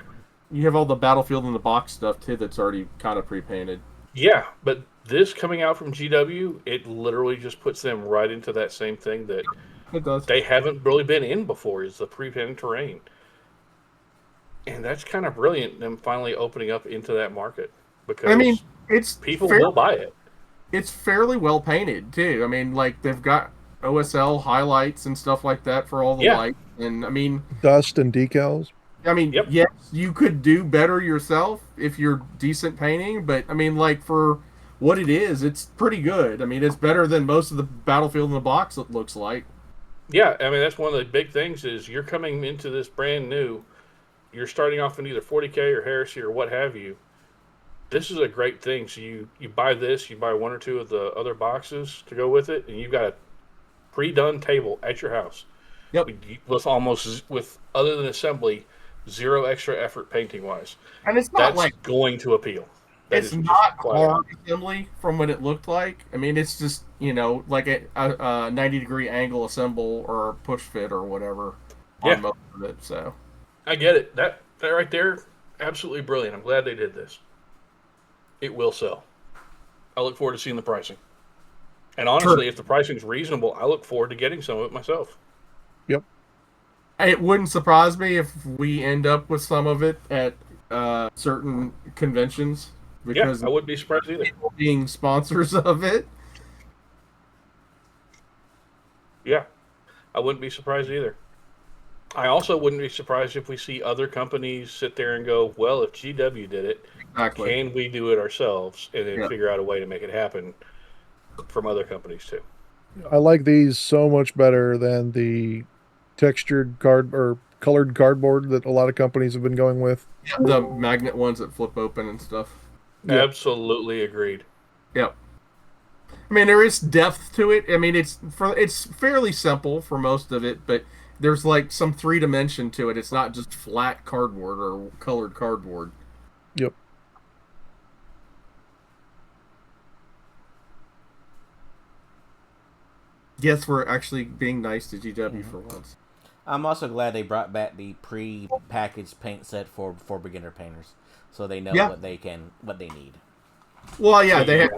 you have all the Battlefield in the box stuff, too, that's already kind of pre-painted. Yeah, but this coming out from GW, it literally just puts them right into that same thing that It does. they haven't really been in before, is the pre-painted terrain. And that's kind of brilliant, them finally opening up into that market, because I mean, it's people will buy it. It's fairly well painted, too. I mean, like, they've got OSL highlights and stuff like that for all the Yeah. lights. And, I mean, Dust and decals. Yep. yes, you could do better yourself if you're decent painting, but, I mean, like, for what it is, it's pretty good. I mean, it's better than most of the Battlefield in the box, it looks like. Yeah, I mean, that's one of the big things is you're coming into this brand new, you're starting off in either 40K or Heresy or what have you. This is a great thing. So you buy this, you buy 1 or 2 of the other boxes to go with it, and you've got a pre-done table at your house. Yep. With other than assembly, 0 extra effort painting wise. And it's not That's like, going to appeal. That it's is just not flat out. hard assembly from what it looked like. I mean, it's just, you know, like a 90-degree angle assemble or push fit or whatever Yeah. on most of it, so. I get it. That right there, absolutely brilliant. I'm glad they did this. It will sell. I look forward to seeing the pricing. And honestly, if the pricing's reasonable, I look forward to getting some of it myself. Yep. It wouldn't surprise me if we end up with some of it at certain conventions because I wouldn't be surprised either. people being sponsors of it. Yeah, I wouldn't be surprised either. I also wouldn't be surprised if we see other companies sit there and go, well, if GW did it, Exactly. can we do it ourselves? And then Yeah. figure out a way to make it happen from other companies too. I like these so much better than the textured card or colored cardboard that a lot of companies have been going with. The magnet ones that flip open and stuff. Yeah. Absolutely agreed. Yep. I mean, there is depth to it. I mean, it's fairly simple for most of it, but there's like some 3 dimension to it. It's not just flat cardboard or colored cardboard. Yep. Guess we're actually being nice to GW for once. I'm also glad they brought back the pre-packaged paint set for beginner painters, so they know Yeah. what they need. Well, yeah, So they you-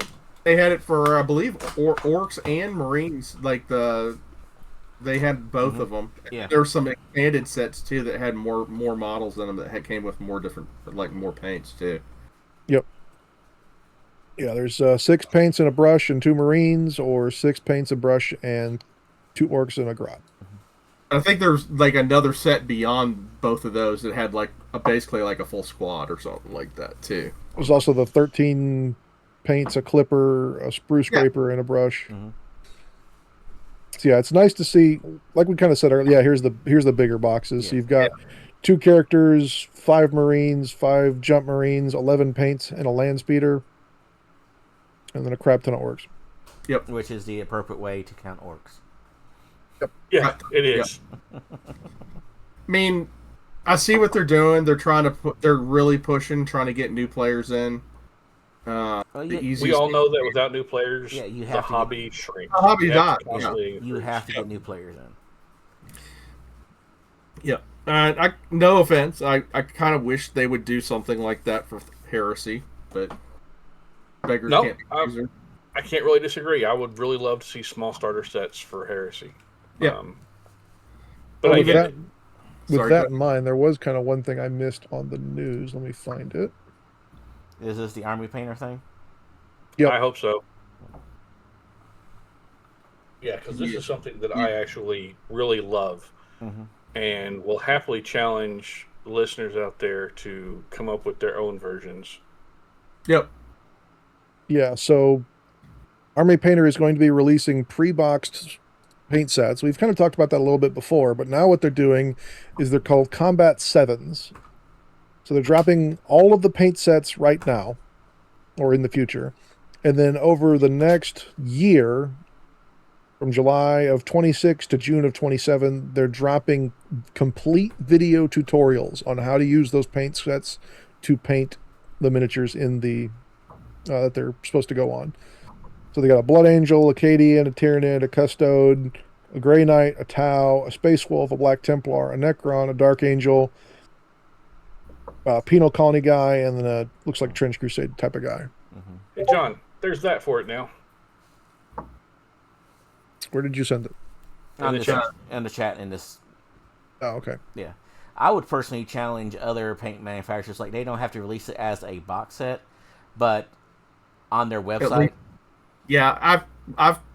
they had it for I believe orcs and marines. Like they had both of them. Yeah. There were some expanded sets too that had more models in them that came with more different more paints too. Yep. Yeah, there's 6 paints and a brush and 2 marines, or 6 paints, a brush, and 2 orcs and a grot. I think there's like another set beyond both of those that had basically like a full squad or something like that too. There's also the 13 paints, a clipper, a sprue scraper, and a brush. Mm-hmm. So yeah, it's nice to see. Like we kind of said earlier, yeah, here's the bigger boxes. So you've got 2 characters, 5 marines, 5 jump marines, 11 paints, and a land speeder, and then a crap ton of orcs. Yep. Which is the appropriate way to count orcs. Yeah, it is. I mean, I see what they're doing. They're trying to they're really pushing, trying to get new players in. Well, We all know that without new players, Yeah, you the have to hobby shrinks. The hobby You have to dies, constantly you improve. have to get new players in. Yeah. I no offense. I kind of wish they would do something like that for Heresy, but beggars No, can't be choosers. I can't really disagree. I would really love to see small starter sets for Heresy. Yeah. But Well, I with get that, it. with Sorry, that go in mind, there was kind of one thing I missed on the news. Let me find it. Is this the army painter thing? Yep. I hope so. Yeah, because this is something that I actually really love, Mm-hmm. and will happily challenge listeners out there to come up with their own versions. Yep. Yeah, so Army Painter is going to be releasing pre-boxed paint sets. We've kind of talked about that a little bit before, but now what they're doing is they're called Combat 7s. So they're dropping all of the paint sets right now, or in the future. And then over the next year, from July of 26 to June of 27, they're dropping complete video tutorials on how to use those paint sets to paint the miniatures in the that they're supposed to go on. So they got a Blood Angel, a Cadian, a Tyrannid, a Custode, a Grey Knight, a Tau, a Space Wolf, a Black Templar, a Necron, a Dark Angel, a Penal Colony guy, and then a looks like a Trench Crusade type of guy. Mm-hmm. Hey, John, there's that for it now. Where did you send it? On the this, chat. in the chat, in this. Oh, okay. Yeah. I would personally challenge other paint manufacturers. Like, they don't have to release it as a box set, but on their website. Yeah,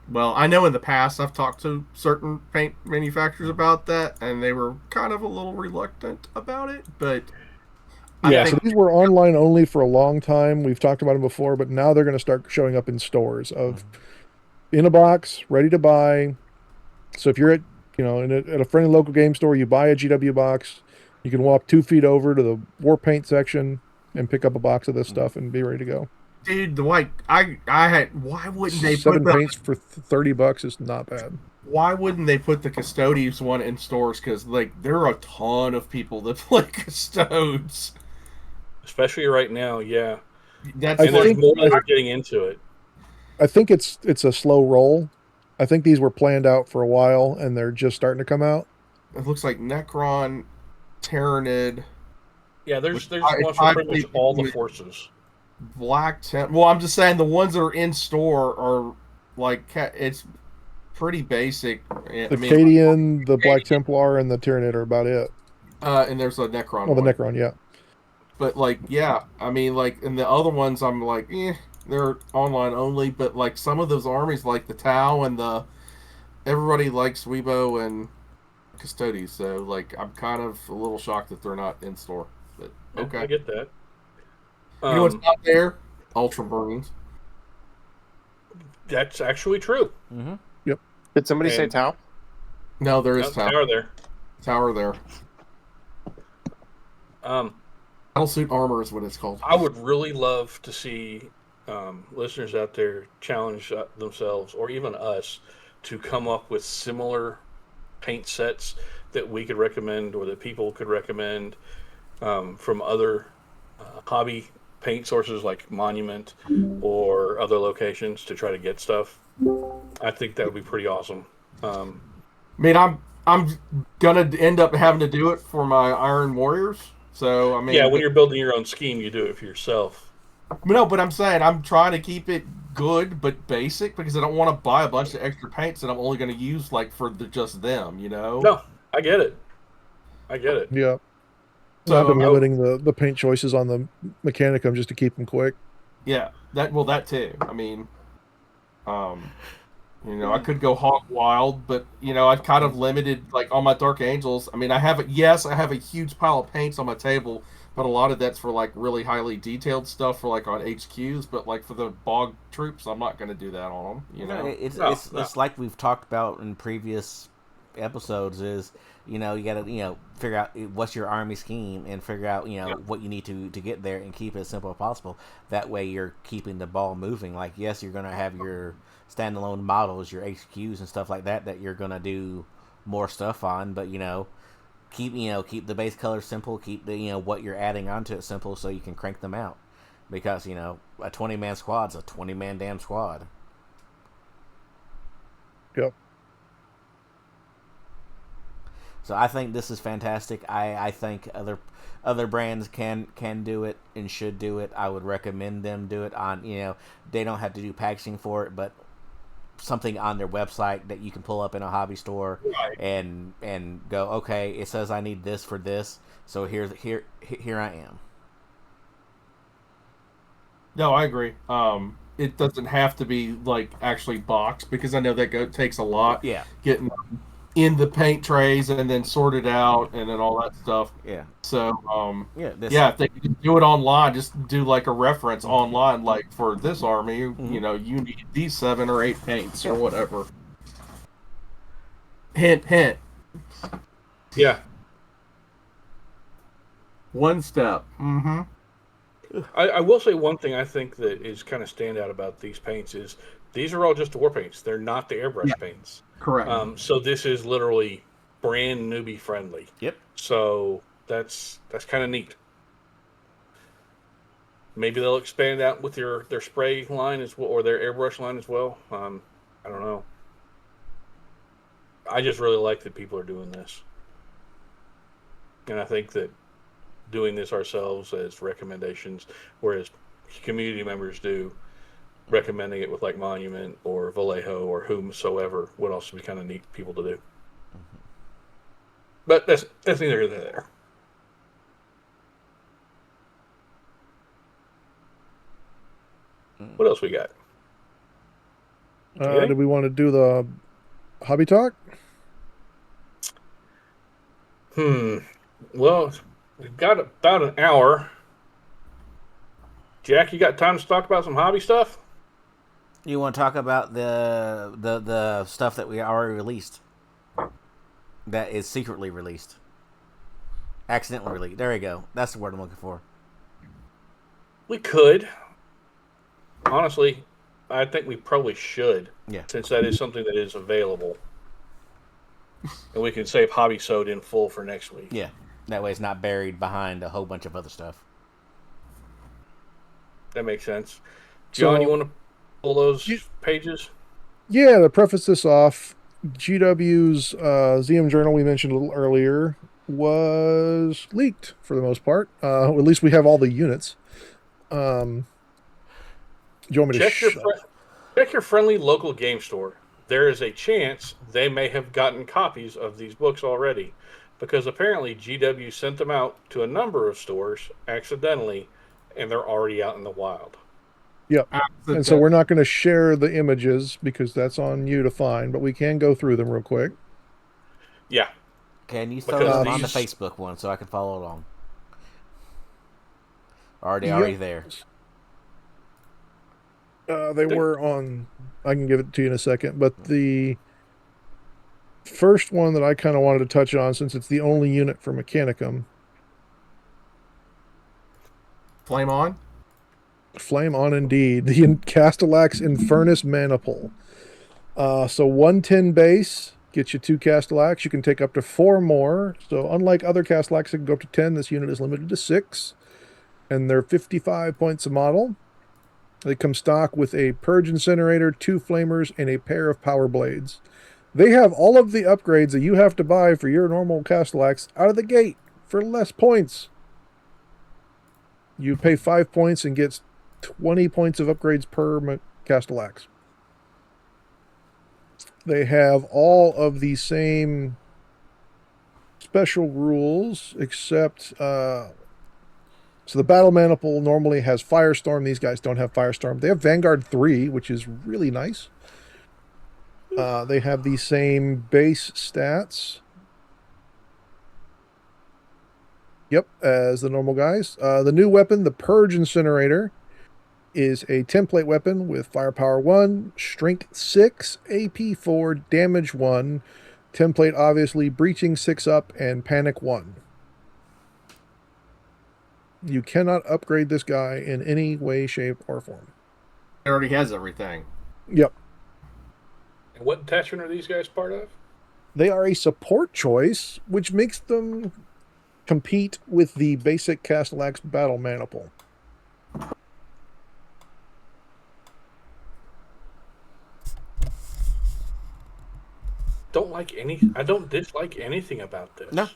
well, I know in the past I've talked to certain paint manufacturers about that, and they were kind of a little reluctant about it, but Yeah, so these were online only for a long time. We've talked about them before, but now they're going to start showing up in stores of in a box, ready to buy. So if you're at at a friendly local game store, you buy a GW box, you can walk 2 feet over to the war paint section and pick up a box of this stuff and be ready to go. dude, why wouldn't they 7 put paints for $30 is not bad. why wouldn't they put the Custodes one in stores? Because there are a ton of people that play Custodes. Especially right now, yeah. That's And there's think- more that are getting into it. I think it's a slow roll. I think these were planned out for a while and they're just starting to come out. it looks like Necron, Tyrannid, Yeah, there's I- one for I pretty much think- all the forces. Black Temp. Well, I'm just saying the ones that are in store are it's pretty basic. The Cadian, the Black Templar, and the Tyrannid are about it. And there's a Necron. Oh, the one. Necron, yeah. But yeah, I mean, and the other ones, I'm like, they're online only. But some of those armies, like the Tau and everybody likes Weibo and Custodes. So I'm kind of a little shocked that they're not in store. But Yeah, okay, I get that. you know what's not there? Ultramarines. That's actually true. Mm-hmm. Did somebody say And- Tau? No, there is They Tau. are there. Tower there. Um, Battlesuit armor is what it's called. I would really love to see listeners out there challenge themselves, or even us, to come up with similar paint sets that we could recommend, or that people could recommend from other hobby paint sources like Monument or other locations to try to get stuff. I think that would be pretty awesome. I mean, I'm gonna end up having to do it for my Iron Warriors. So I mean, Yeah, when you're building your own scheme, you do it for yourself. No, but I'm saying I'm trying to keep it good but basic because I don't want to buy a bunch of extra paints that I'm only going to use like for just them, you know? No, I get it. I get it. Yeah. So I've been limiting the paint choices on the Mechanicum just to keep them quick. yeah, that too. I mean, I could go hog wild, but I've kind of limited like on my Dark Angels. I mean, I have a huge pile of paints on my table, but a lot of that's for like really highly detailed stuff for like on HQs. But like for the bog troops, I'm not going to do that on them. It's like we've talked about in previous episodes. Is you gotta figure out what's your army scheme and figure out what you need to get there and keep it as simple as possible. That way you're keeping the ball moving. Like yes, you're gonna have your standalone models, your HQs and stuff like that you're gonna do more stuff on, but keep the base color simple, keep the what you're adding onto it simple so you can crank them out. Because a 20-man squad's a 20-man damn squad. Yep. So I think this is fantastic. I think other brands can do it and should do it. I would recommend them do it on they don't have to do packaging for it, but something on their website that you can pull up in a hobby store and go, okay, it says I need this for this, so here I am. No, I agree. It doesn't have to be like actually boxed because I know that takes a lot. Yeah. Getting in the paint trays and then sorted out and then all that stuff. Yeah. So if they can do it online, just do like a reference online, like for this army, you need these 7 or 8 paints or whatever. Hint, hint. Yeah. One step. Mm-hmm. I will say one thing I think that is kind of standout about these paints is these are all just war paints. They're not the airbrush paints. Correct. So this is literally brand newbie friendly. Yep. So that's kind of neat. Maybe they'll expand out with their spray line as well, or their airbrush line as well. I don't know. I just really like that people are doing this, and I think that doing this ourselves as recommendations, whereas community members do, recommending it with like Monument or Vallejo or whomsoever would also be kind of neat people to do. Mm-hmm. But that's neither here nor there. What else we got? Do we want to do the hobby talk? Well, we've got about an hour. Jack, you got time to talk about some hobby stuff? You want to talk about the stuff that we already released? That is secretly released. Accidentally released. There you go. That's the word I'm looking for. We could. Honestly, I think we probably should. Yeah. Since that is something that is available. And we can save Hobby Sewed in full for next week. Yeah. That way it's not buried behind a whole bunch of other stuff. That makes sense. John, you want to pull those pages? Yeah, to preface this off, GW's ZM Journal we mentioned a little earlier was leaked for the most part. At least we have all the units. Do you want me to check your friendly local game store. There is a chance they may have gotten copies of these books already, because apparently GW sent them out to a number of stores accidentally, and they're already out in the wild. Yep. And so we're not going to share the images because that's on you to find, but we can go through them real quick. Yeah. Can you throw them on the Facebook one so I can follow along? Already there. They were on. I can give it to you in a second, but the first one that I kind of wanted to touch on, since it's the only unit for Mechanicum. Flame on? Flame on indeed. The Castellax Infernus Maniple. So 110 base gets you 2 Castellax. You can take up to 4 more. So unlike other Castellax that can go up to 10, this unit is limited to 6. And they're 55 points a model. They come stock with a Purge Incinerator, 2 Flamers, and a pair of Power Blades. They have all of the upgrades that you have to buy for your normal Castellax out of the gate for less points. You pay 5 points and get 20 points of upgrades per Castellax. They have all of the same special rules, except so the Battle Maniple normally has Firestorm. These guys don't have Firestorm. They have Vanguard 3, which is really nice. They have the same base stats. Yep, as the normal guys. The new weapon, the Purge Incinerator, is a template weapon with Firepower 1, Strength 6, AP 4, Damage 1. Template, obviously, Breaching 6 up, and Panic 1. You cannot upgrade this guy in any way, shape, or form. It already has everything. Yep. And what attachment are these guys part of? They are a support choice, which makes them compete with the basic Castellax Battle Maniple. I don't dislike anything about this. No.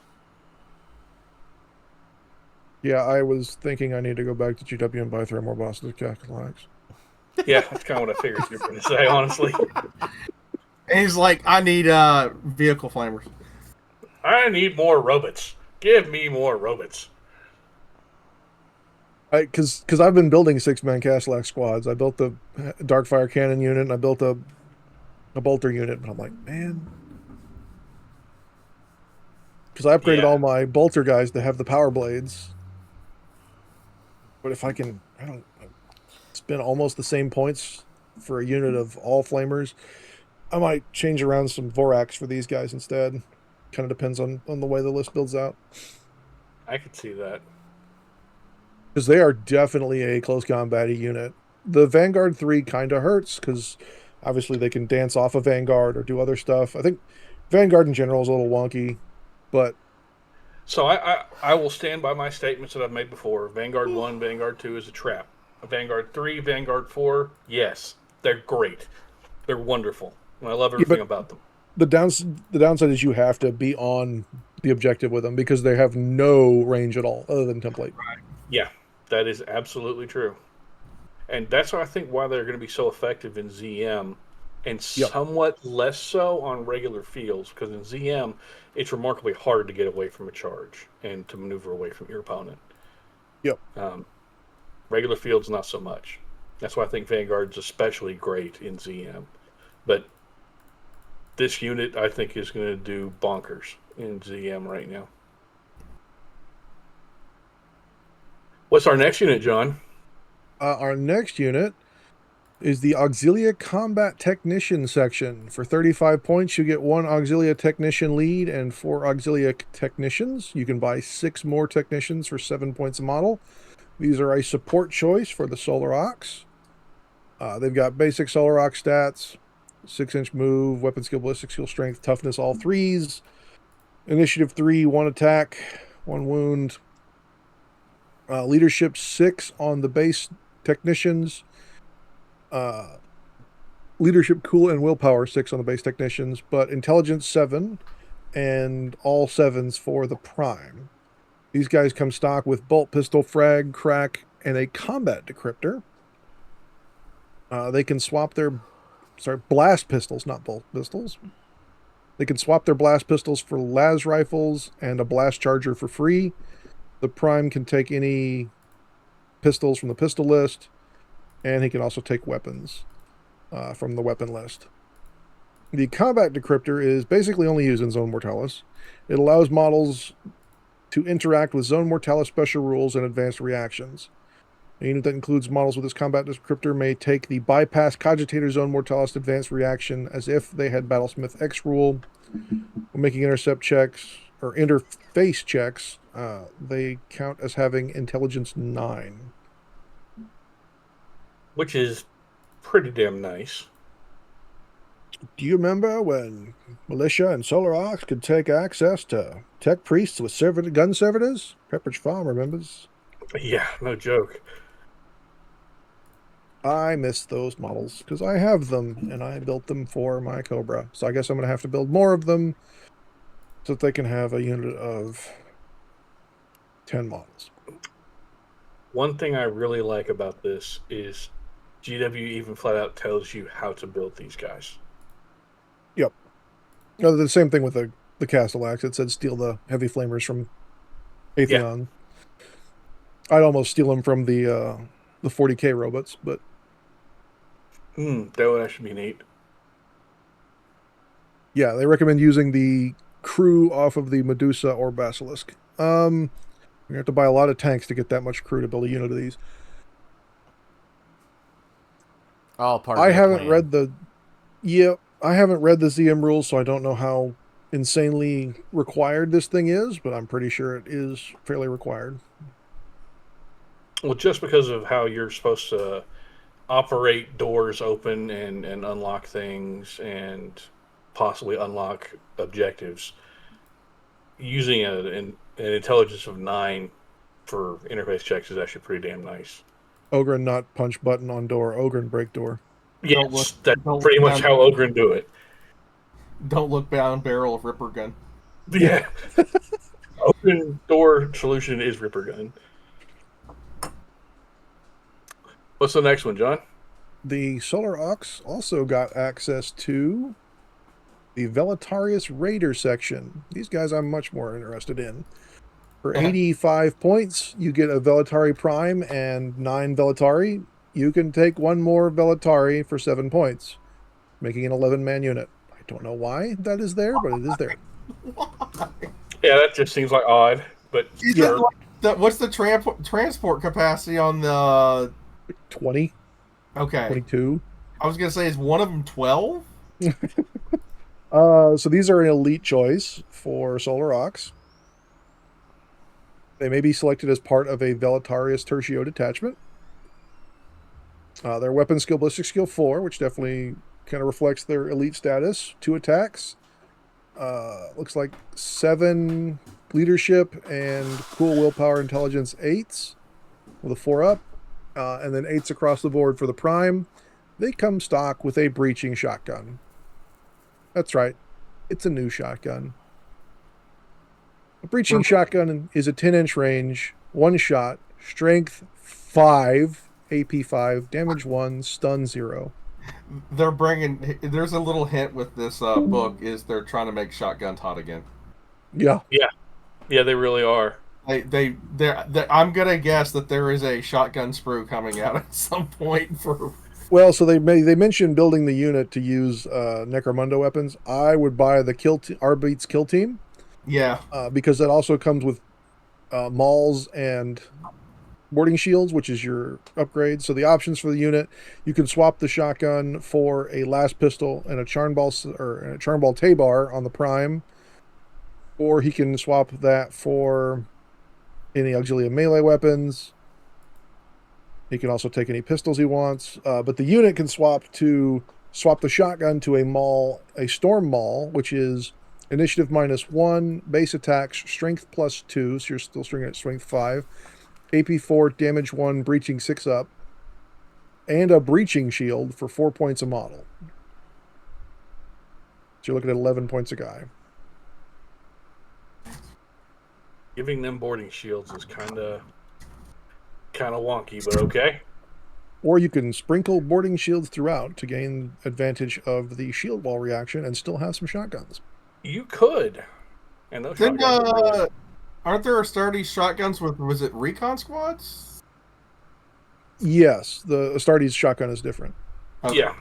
Yeah, I was thinking I need to go back to GW and buy 3 more bosses of Castellax. Yeah, that's kind of what I figured you were going to say, honestly. And he's like, I need vehicle flamers. I need more robots. Give me more robots. Because I've been building 6-man Castellax squads. I built the Darkfire Cannon unit, and I built a bolter unit, but I'm like, man. Because I upgraded all my bolter guys to have the power blades. But if I can, spend almost the same points for a unit of all flamers, I might change around some Vorax for these guys instead. Kind of depends on the way the list builds out. I could see that. Because they are definitely a close combat unit. The Vanguard 3 kind of hurts, because obviously they can dance off a Vanguard or do other stuff. I think Vanguard in general is a little wonky, but... So I will stand by my statements that I've made before. Vanguard 1, Vanguard 2 is a trap. Vanguard 3, Vanguard 4, yes, they're great. They're wonderful. And I love everything about them. The downside is you have to be on the objective with them, because they have no range at all other than template. Yeah, that is absolutely true. And that's why I think why they're going to be so effective in ZM and somewhat less so on regular fields, because in ZM, it's remarkably hard to get away from a charge and to maneuver away from your opponent. Yep. Regular fields, not so much. That's why I think Vanguard's especially great in ZM. But this unit, I think, is going to do bonkers in ZM right now. What's our next unit, John? Our next unit is the Auxilia Combat Technician section. For 35 points, you get 1 Auxilia Technician lead and 4 Auxilia Technicians. You can buy 6 more Technicians for 7 points a model. These are a support choice for the Solar Ox. They've got basic Solar Ox stats, 6-inch move, weapon skill, ballistic skill, strength, toughness, all 3s. Initiative 3, 1 attack, 1 wound. Leadership 6 on the base Technicians. Leadership, cool, and willpower 6 on the base Technicians, but intelligence 7 and all 7s for the prime. These guys come stock with bolt, pistol, frag, crack, and a combat decryptor. They can swap their blast pistols, not bolt pistols. They can swap their blast pistols for las rifles and a blast charger for free. The prime can take any pistols from the pistol list, and he can also take weapons from the weapon list. The combat decryptor is basically only used in Zone Mortalis. It allows models to interact with Zone Mortalis special rules and advanced reactions. A unit that includes models with this combat decryptor may take the bypass Cogitator Zone Mortalis advanced reaction as if they had Battlesmith X rule. When making intercept checks or interface checks, they count as having intelligence 9. Which is pretty damn nice. Do you remember when Militia and Solar Ox could take access to tech priests with gun servitors? Pepperidge Farm remembers. Yeah, no joke. I miss those models because I have them and I built them for my Cobra. So I guess I'm going to have to build more of them so that they can have a unit of 10 models. one thing I really like about this is GW even flat out tells you how to build these guys. Yep. No, the same thing with the Castellax. It said steal the heavy flamers from Atheon. Yeah. I'd almost steal them from the 40k robots, but that would actually be neat. Yeah, they recommend using the crew off of the Medusa or Basilisk. You have to buy a lot of tanks to get that much crew to build a unit of these. All part of I haven't plan. read the ZM rules, so I don't know how insanely required this thing is, but I'm pretty sure it is fairly required. Well, just because of how you're supposed to operate doors open and unlock things and possibly unlock objectives, using an intelligence of 9 for interface checks is actually pretty damn nice. Ogren not punch button on door, Ogren break door. Yes, that's pretty much how Ogren do it. Don't look down barrel of Ripper Gun. Yeah. Ogren door solution is Ripper Gun. What's the next one, John? The Solar Ox also got access to the Velatarius Raider section. These guys I'm much more interested in. For 85 points, you get a Velatari Prime and 9 Velatari. You can take one more Velatari for 7 points, making an 11-man unit. I don't know why that is there, but it is there. Yeah, that just seems like odd, but sure. What's the transport capacity on the 20? Okay. 22? I was going to say, is one of them 12? So these are an elite choice for Solar Ox. They may be selected as part of a Velatarius Tertio detachment. Their weapon skill, ballistic skill 4, which definitely kind of reflects their elite status. 2 attacks. Looks like 7 leadership and cool willpower intelligence 8s with a 4-up. And then 8s across the board for the Prime. They come stock with a breaching shotgun. That's right. It's a new shotgun. A breaching shotgun is a 10-inch range, 1 shot, strength 5, AP 5, damage 1, stun 0. There's a little hint with this book, is they're trying to make shotguns hot again. Yeah. Yeah, they really are. I'm gonna guess that there is a shotgun sprue coming out at some point for. Well, so they mentioned building the unit to use Necromunda weapons. I would buy the Arbeat's kill team. Yeah. Because that also comes with mauls and boarding shields, which is your upgrade. So the options for the unit, you can swap the shotgun for a last pistol and a Charnball Tabar on the Prime, or he can swap that for any auxiliary melee weapons. He can also take any pistols he wants, but the unit can swap the shotgun to a storm maul, which is initiative -1, base attacks, strength +2, so you're still stringing at strength 5, AP 4, damage 1, breaching 6 up, and a breaching shield for 4 points a model. So you're looking at 11 points a guy. Giving them boarding shields is kind of wonky, but okay. Or you can sprinkle boarding shields throughout to gain advantage of the shield wall reaction and still have some shotguns. You could. And those shotguns aren't there Astartes shotguns with, was it recon squads? Yes, the Astartes shotgun is different. Okay. Yeah.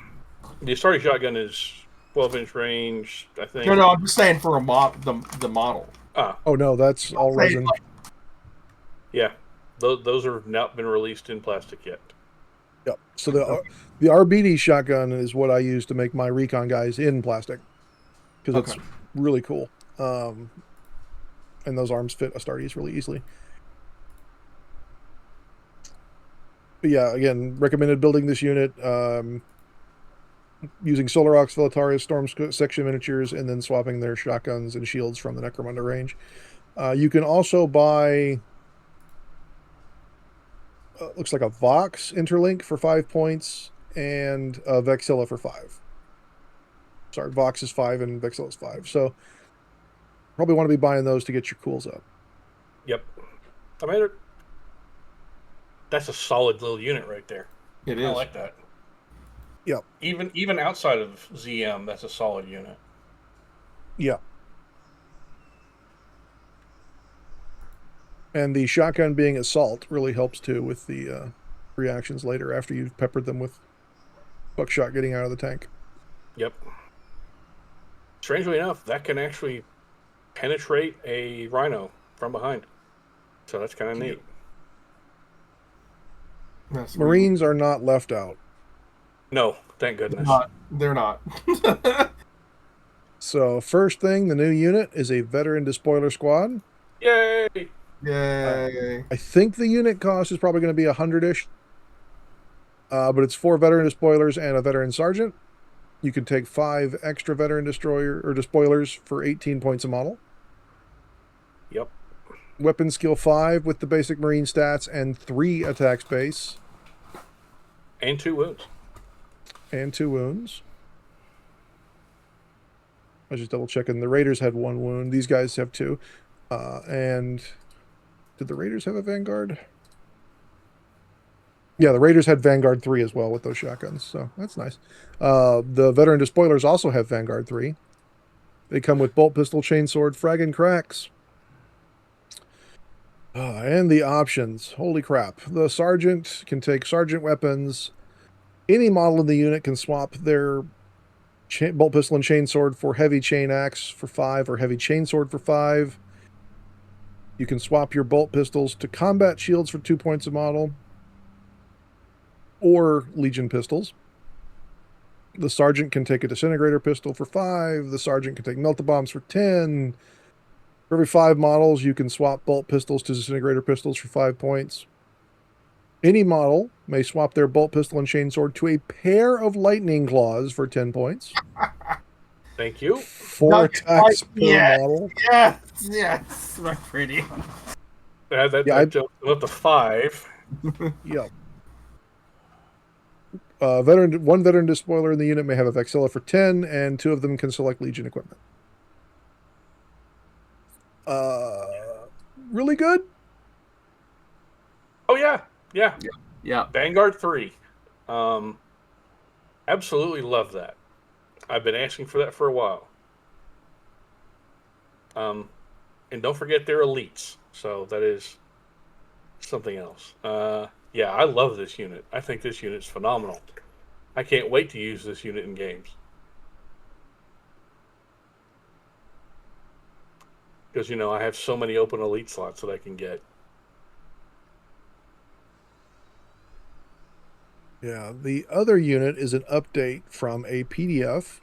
The Astartes shotgun is 12-inch range, I think. No, I'm just saying for the model. Oh, no, that's all resin. Yeah. Those have not been released in plastic yet. Yep. So the RBD shotgun is what I use to make my recon guys in plastic, because it's really cool. And those arms fit Astartes really easily. But yeah, again, recommended building this unit using Solar Ox, Velatarius, Storm section miniatures, and then swapping their shotguns and shields from the Necromunda range. You can also buy looks like a Vox interlink for 5 points and a Vexilla for 5. Sorry, Vox is 5 and Vexilla is 5. So probably want to be buying those to get your cools up. Yep. I made it. that's a solid little unit right there. It I is. like that. Yep. Even outside of ZM, that's a solid unit. Yeah. And the shotgun being assault really helps too with the reactions later after you've peppered them with buckshot getting out of the tank. Yep. Strangely enough, that can actually penetrate a rhino from behind. So that's kind of neat. That's Marines are not left out. No, thank goodness. They're not. So first thing, the new unit is a veteran despoiler squad. Yay! Yay. I think the unit cost is probably going to be 100-ish. But it's 4 veteran despoilers and a veteran sergeant. You can take 5 extra veteran destroyer or despoilers for 18 points a model. Yep. Weapon skill 5 with the basic marine stats and 3 attack space. And 2 wounds. And 2 wounds. I was just double checking. The Raiders had 1 wound. These guys have 2. And did the Raiders have a Vanguard? Yeah, the Raiders had Vanguard 3 as well with those shotguns, so that's nice. The veteran despoilers also have Vanguard 3. They come with bolt pistol, chainsword, frag and cracks. And the options. Holy crap. The sergeant can take sergeant weapons. Any model in the unit can swap their bolt pistol and chainsword for heavy chain axe for 5 or heavy chainsword for 5. You can swap your bolt pistols to combat shields for 2 points a model or Legion pistols. The sergeant can take a disintegrator pistol for 5. The sergeant can take melt-a-bombs for 10. For every 5 models, you can swap bolt pistols to disintegrator pistols for 5 points. Any model may swap their bolt pistol and chainsword to a pair of lightning claws for 10 points. Thank you. 4 attacks per model. Yes, my pretty. That jumped up to 5. Yep. One veteran despoiler in the unit may have a Vexilla for 10, and 2 of them can select Legion equipment. Really good. Oh yeah. Yeah. Vanguard 3. Absolutely love that. I've been asking for that for a while. And don't forget they're elites, so that is something else. Yeah, I love this unit. I think this unit's phenomenal. I can't wait to use this unit in games. Because, I have so many open elite slots that I can get. Yeah, the other unit is an update from a PDF.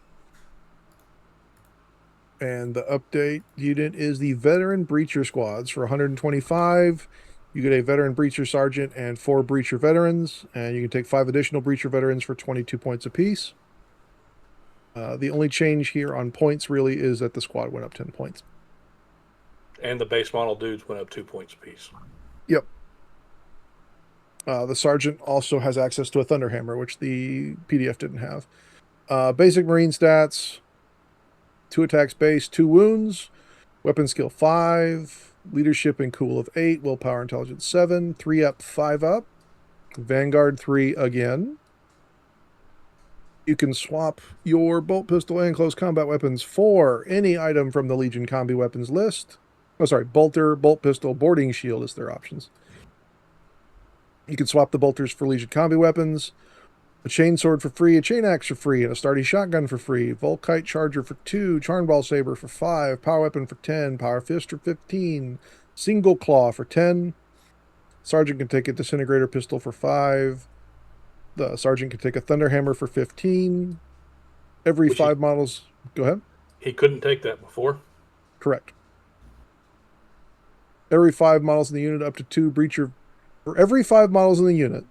And the update unit is the Veteran Breacher Squads for 125. You get a Veteran Breacher Sergeant and 4 Breacher Veterans. And you can take 5 additional Breacher Veterans for 22 points apiece. The only change here on points really is that the squad went up 10 points. And the base model dudes went up 2 points apiece. Yep. The Sergeant also has access to a Thunderhammer, which the PDF didn't have. Basic Marine stats, 2 attacks base, 2 wounds, weapon skill 5, leadership and cool of 8, willpower intelligence 7, 3 up, 5 up, Vanguard 3 again. You can swap your bolt pistol and close combat weapons for any item from the Legion combi weapons list. Oh, sorry, bolter, bolt pistol, boarding shield is their options. You can swap the bolters for Legion combi weapons, a chainsword for free, a chain axe for free, and a sturdy shotgun for free, Volkite charger for 2, charnball saber for 5, power weapon for 10, power fist for 15, single claw for 10. Sergeant can take a disintegrator pistol for 5. The sergeant can take a thunderhammer for 15. Every 5 models... Go ahead. He couldn't take that before? Correct. Every 5 models in the unit, up to 2 breacher... For every 5 models in the unit,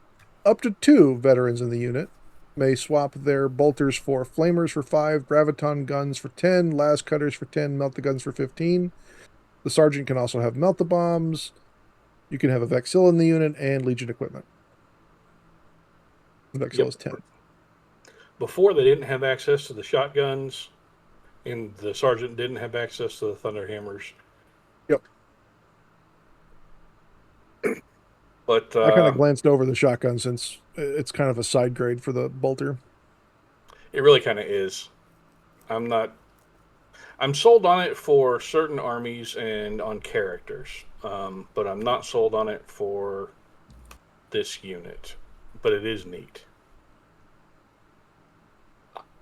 up to 2 veterans in the unit may swap their bolters for flamers for 5, graviton guns for 10, las cutters for 10, melt-the-guns for 15. The sergeant can also have melt-the-bombs. You can have a Vexilla in the unit and Legion equipment. The Vexilla is 10. Before, they didn't have access to the shotguns, and the sergeant didn't have access to the thunderhammers. Yep. But I kind of glanced over the shotgun since it's kind of a side grade for the bolter. it really kind of is. I'm sold on it for certain armies and on characters, but I'm not sold on it for this unit. But it is neat.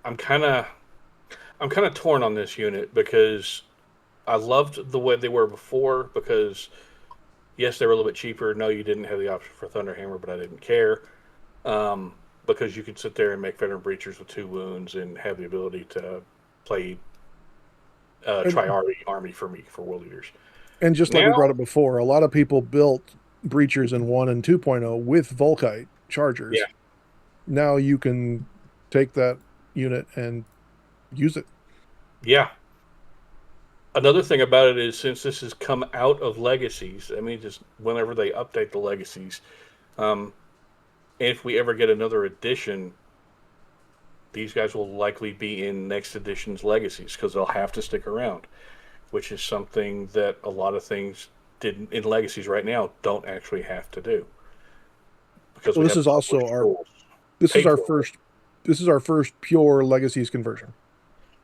I'm kind of torn on this unit because I loved the way they were before because yes, they were a little bit cheaper. No, you didn't have the option for Thunderhammer, but I didn't care. Because you could sit there and make veteran breachers with 2 wounds and have the ability to play army for me for World Eaters. And just like we brought up before, a lot of people built breachers in 1 and 2.0 with Volkite chargers. Yeah. Now you can take that unit and use it. Yeah. Another thing about it is since this has come out of Legacies, I mean, just whenever they update the Legacies, if we ever get another edition, these guys will likely be in next edition's Legacies because they'll have to stick around, which is something that a lot of things did in Legacies right now don't actually have to do. Because this is also our first pure Legacies conversion.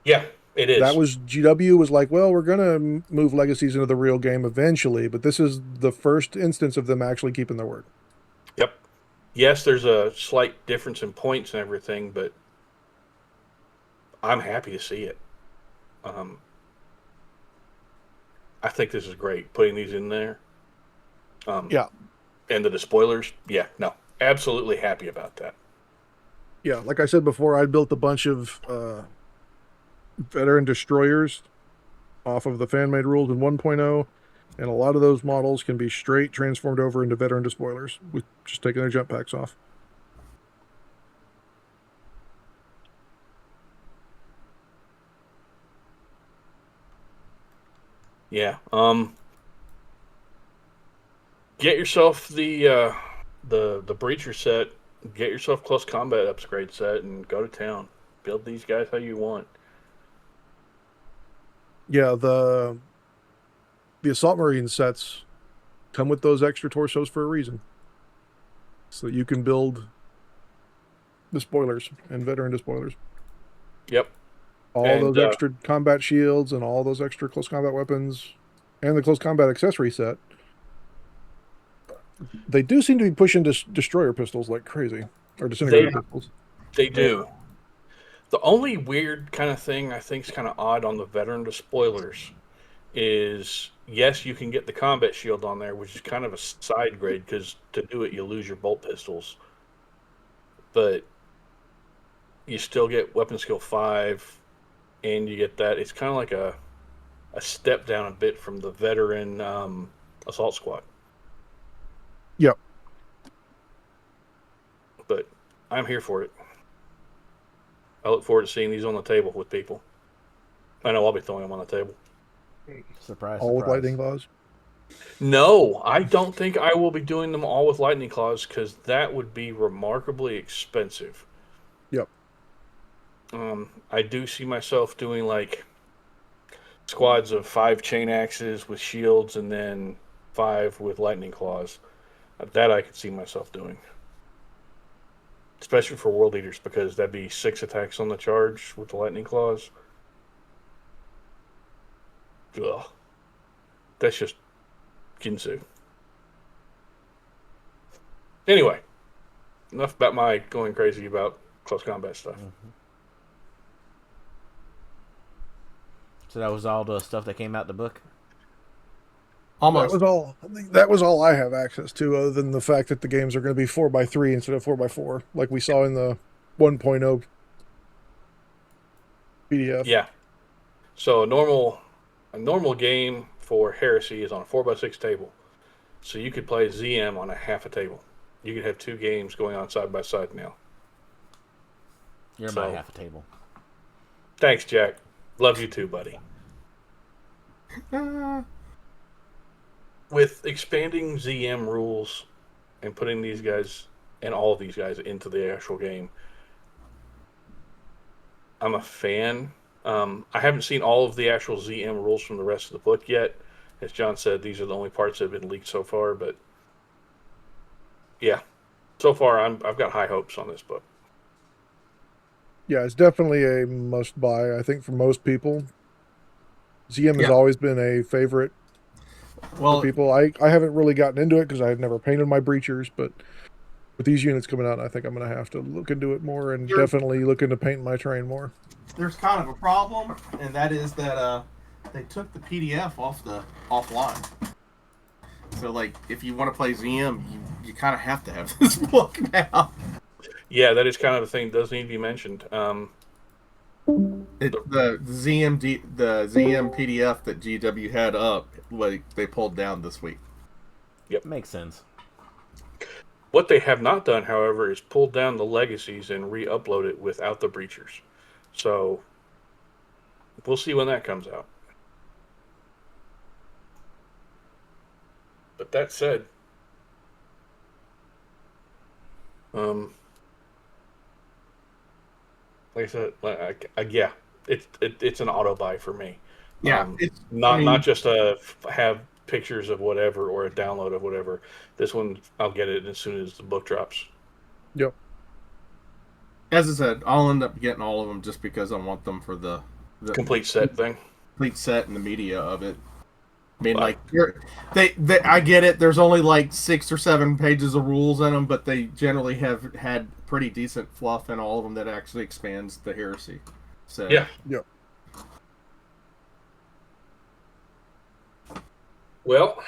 Yeah, it is. That was GW was like, well, we're gonna move Legacies into the real game eventually, but this is the first instance of them actually keeping their word. Yep. Yes, there's a slight difference in points and everything, but I'm happy to see it. I think this is great, putting these in there. Yeah. And the despoilers, yeah, no, absolutely happy about that. Yeah, like I said before, I built a bunch of veteran destroyers off of the fan-made rules in 1.0, and a lot of those models can be straight transformed over into veteran despoilers with just taking their jump packs off. Yeah. Get yourself the breacher set. Get yourself close combat upgrade set and go to town. Build these guys how you want. Yeah, the Assault Marine sets come with those extra torsos for a reason. So you can build despoilers and veteran despoilers. Yep. All those extra combat shields and all those extra close combat weapons and the close combat accessory set. They do seem to be pushing destroyer pistols like crazy. Or disintegrator pistols. They do. The only weird kind of thing I think is kind of odd on the veteran despoilers is, yes, you can get the combat shield on there, which is kind of a side grade because to do it you lose your bolt pistols. But you still get weapon skill 5 and you get that. It's kind of like a step down a bit from the veteran assault squad. Yep. But I'm here for it. I look forward to seeing these on the table with people. I know I'll be throwing them on the table. Surprise. All with lightning claws? No, I don't think I will be doing them all with lightning claws because that would be remarkably expensive. Yep. I do see myself doing like squads of 5 chain axes with shields and then 5 with lightning claws. That I could see myself doing. Especially for World Eaters, because that'd be 6 attacks on the charge with the lightning claws. Ugh. That's just Ginsu. Anyway, enough about my going crazy about close combat stuff. Mm-hmm. So that was all the stuff that came out the book? Almost. That was all I have access to, other than the fact that the games are going to be 4x3 instead of 4x4, like we saw in the 1.0 PDF. Yeah. So a normal game for Heresy is on a 4x6 table. So you could play ZM on a half a table. You could have 2 games going on side by side now. You're my half a table. Thanks, Jack. Love you too, buddy. With expanding ZM rules and putting these guys and all of these guys into the actual game, I'm a fan. I haven't seen all of the actual ZM rules from the rest of the book yet. As John said, these are the only parts that have been leaked so far, but Yeah. So far, I've got high hopes on this book. Yeah, it's definitely a must buy, I think, for most people. ZM has Yeah. always been a favorite for Well, people. I haven't really gotten into it because I've never painted my breachers, but with these units coming out, I think I'm going to have to look into it more and definitely look into painting my terrain more. there's kind of a problem, and that is that they took the PDF offline. So, like, if you want to play ZM, you kind of have to have this book now. Yeah, that is kind of the thing. Does need to be mentioned. The ZM PDF that GW had up, like, they pulled down this week. Yep, Makes sense. What they have not done, however, is pull down the legacies and re-upload it without the breachers. So we'll see when that comes out. But that said, like I said, yeah, it's an auto buy for me. Yeah, not just have pictures of whatever or a download of whatever. This one, I'll get it as soon as the book drops. Yep. As I said, I'll end up getting all of them just because I want them for the Complete set thing. complete set and the media of it. I mean, like, I get it. There's only like 6 or 7 pages of rules in them, but they generally have had pretty decent fluff in all of them that actually expands the heresy. So Yeah. Yep. Well,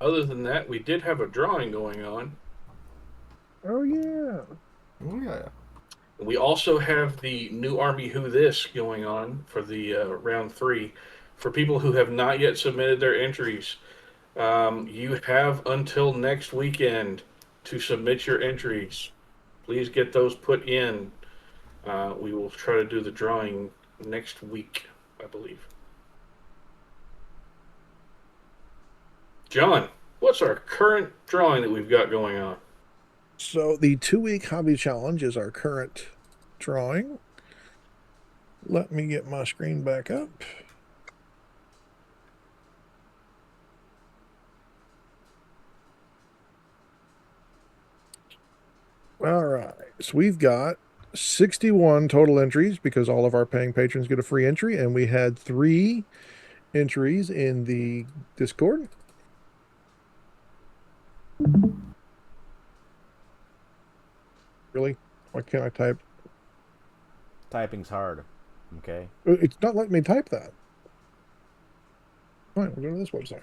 other than that, we did have a drawing going on. Oh, yeah. Oh, yeah. We also have the New Army Who This going on for the round 3. For people who have not yet submitted their entries, you have until next weekend to submit your entries. Please get those put in. We will try to do the drawing next week, I believe. John, what's our current drawing that we've got going on? So the 2-week hobby challenge is our current drawing. Let me get my screen back up. All right, so we've got 61 total entries because all of our paying patrons get a free entry, and we had 3 entries in the Discord. Really? Why can't I type? Typing's hard. Okay. It's not letting me type that. Fine, we'll go to this website.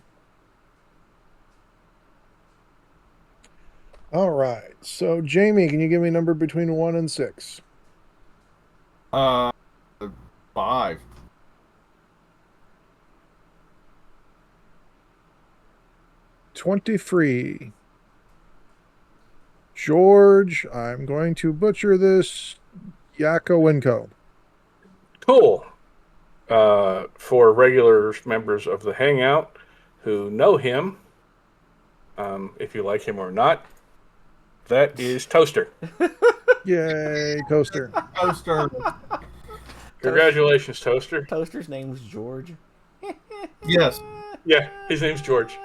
All right. So, Jamie, can you give me a number between 1 and 6? 5. 23. George, I'm going to butcher this. Yakowenko. Cool. For regular members of the Hangout who know him, if you like him or not, that is Toaster. Yay, Coaster. Toaster. Congratulations, Toaster. Toaster's name's George. Yes. Yeah, his name's George.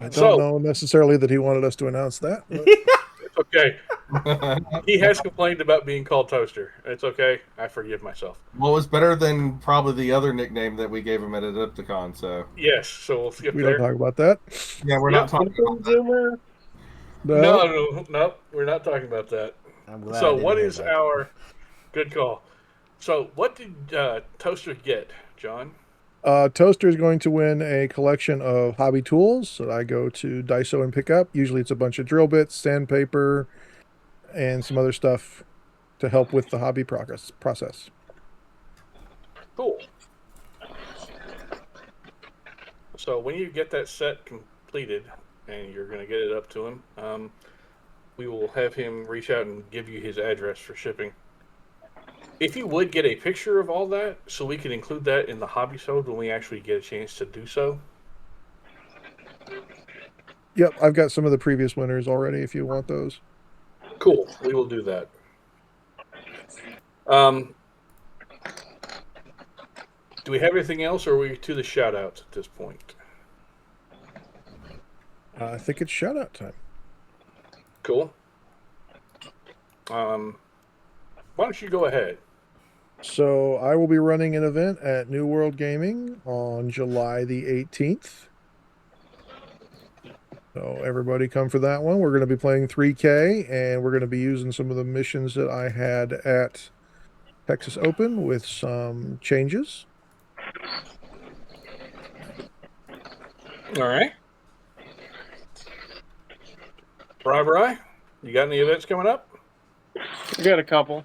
I don't know necessarily that he wanted us to announce that. But... It's okay. He has complained about being called Toaster. It's okay. I forgive myself. Well, it was better than probably the other nickname that we gave him at Adepticon, so... Yes, so we'll skip we there. don't talk about that. Yeah, we're not talking about that. No, we're not talking about that. So what is our... Good call. So what did Toaster get, John? Toaster is going to win a collection of hobby tools that I go to Daiso and pick up. Usually it's a bunch of drill bits, sandpaper, and some other stuff to help with the hobby process. Cool. So when you get that set completed and you're going to get it up to him, we will have him reach out and give you his address for shipping. If you would get a picture of all that, so we can include that in the hobby sode when we actually get a chance to do so. Yep, I've got some of the previous winners already if you want those. Cool, we will do that. Do we have anything else, or are we to the shout-outs at this point? I think it's shout out time. Cool. Why don't you go ahead? So I will be running an event at New World Gaming on July the 18th. So everybody come for that one. We're going to be playing 3K, and we're going to be using some of the missions that I had at Texas Open with some changes. All right. Bri, you got any events coming up? We got a couple.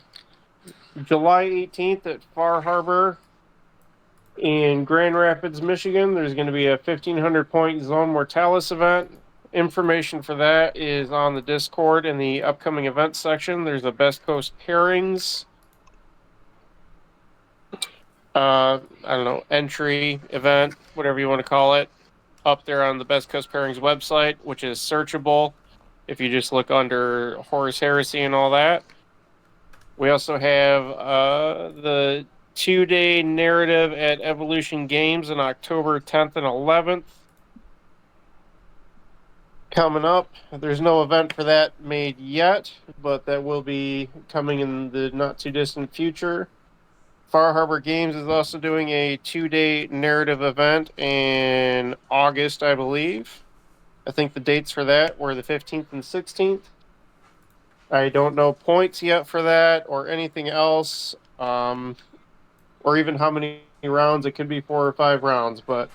July 18th at Far Harbor in Grand Rapids, Michigan. There's going to be a 1,500 point Zone Mortalis event. Information for that is on the Discord in the upcoming events section. There's a Best Coast Pairings entry event, whatever you want to call it, up there on the Best Coast Pairings website, which is searchable if you just look under Horus Heresy and all that. We also have the 2-day narrative at Evolution Games on October 10th and 11th. Coming up. There's no event for that made yet, but that will be coming in the not too distant future. Far Harbor Games is also doing a 2-day narrative event in August, I believe. I think the dates for that were the 15th and 16th. I don't know points yet for that or anything else, or even how many rounds. It could be 4 or 5 rounds, but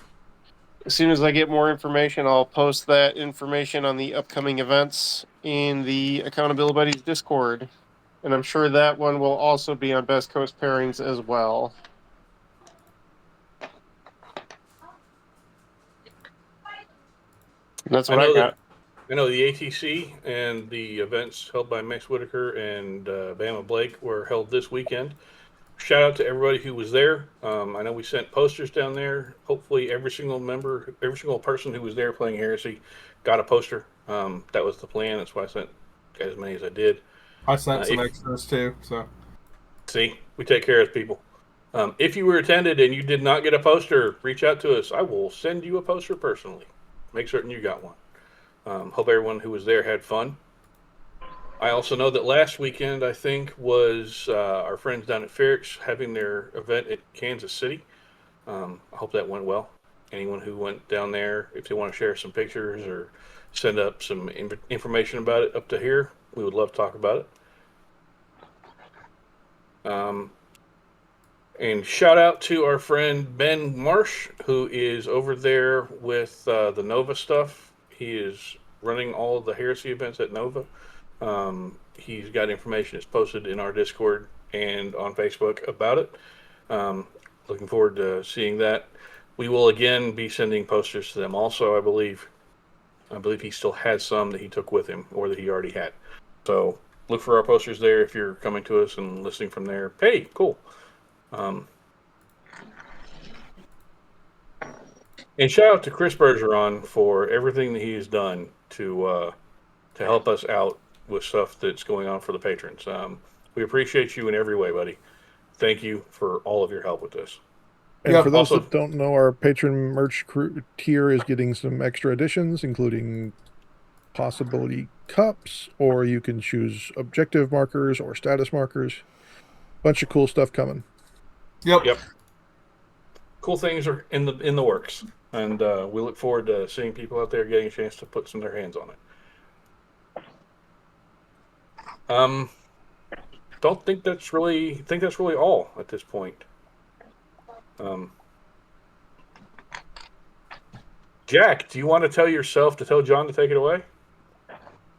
as soon as I get more information, I'll post that information on the upcoming events in the Accountability Buddies Discord. And I'm sure that one will also be on Best Coast Pairings as well. That's what I got. I know the ATC and the events held by Max Whitaker and Bama Blake were held this weekend. Shout out to everybody who was there. I know we sent posters down there. Hopefully every single person who was there playing Heresy got a poster. That was the plan. That's why I sent as many as I did. I sent some extras too. So, see, we take care of people. If you were attended and you did not get a poster, reach out to us. I will send you a poster personally. Make certain you got one. Hope everyone who was there had fun. I also know that last weekend, I think, was our friends down at Ferrix having their event at Kansas City. I hope that went well. Anyone who went down there, if they want to share some pictures or send up some information about it up to here, we would love to talk about it. And shout out to our friend Ben Marsh, who is over there with the Nova stuff. He is running all of the Heresy events at Nova. He's got information that's posted in our Discord and on Facebook about it. Looking forward to seeing that. We will again be sending posters to them also, I believe. I believe he still has some that he took with him or that he already had. So look for our posters there if you're coming to us and listening from there. Hey, cool. And shout out to Chris Bergeron for everything that he has done to help us out with stuff that's going on for the patrons. We appreciate you in every way, buddy. Thank you for all of your help with this. And for those that don't know, our patron merch tier is getting some extra additions, including possibility cups, or you can choose objective markers or status markers. Bunch of cool stuff coming. Yep. Cool things are in the works, and we look forward to seeing people out there getting a chance to put some of their hands on it. Don't think that's really all at this point. Jack, do you want to tell John to take it away?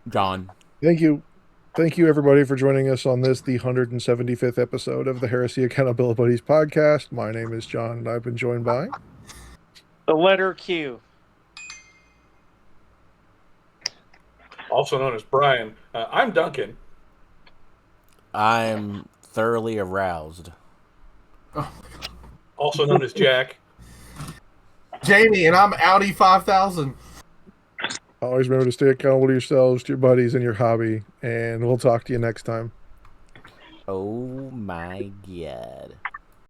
John. Thank you. Thank you, everybody, for joining us on the 175th episode of the Heresy Accountability Buddies Podcast. My name is John, and I've been joined by... The letter Q. Also known as Brian. I'm Duncan. I'm thoroughly aroused. Also known as Jack. Jamie, and I'm Audi 5000. Always remember to stay accountable to yourselves, to your buddies, and your hobby. And we'll talk to you next time. Oh my God.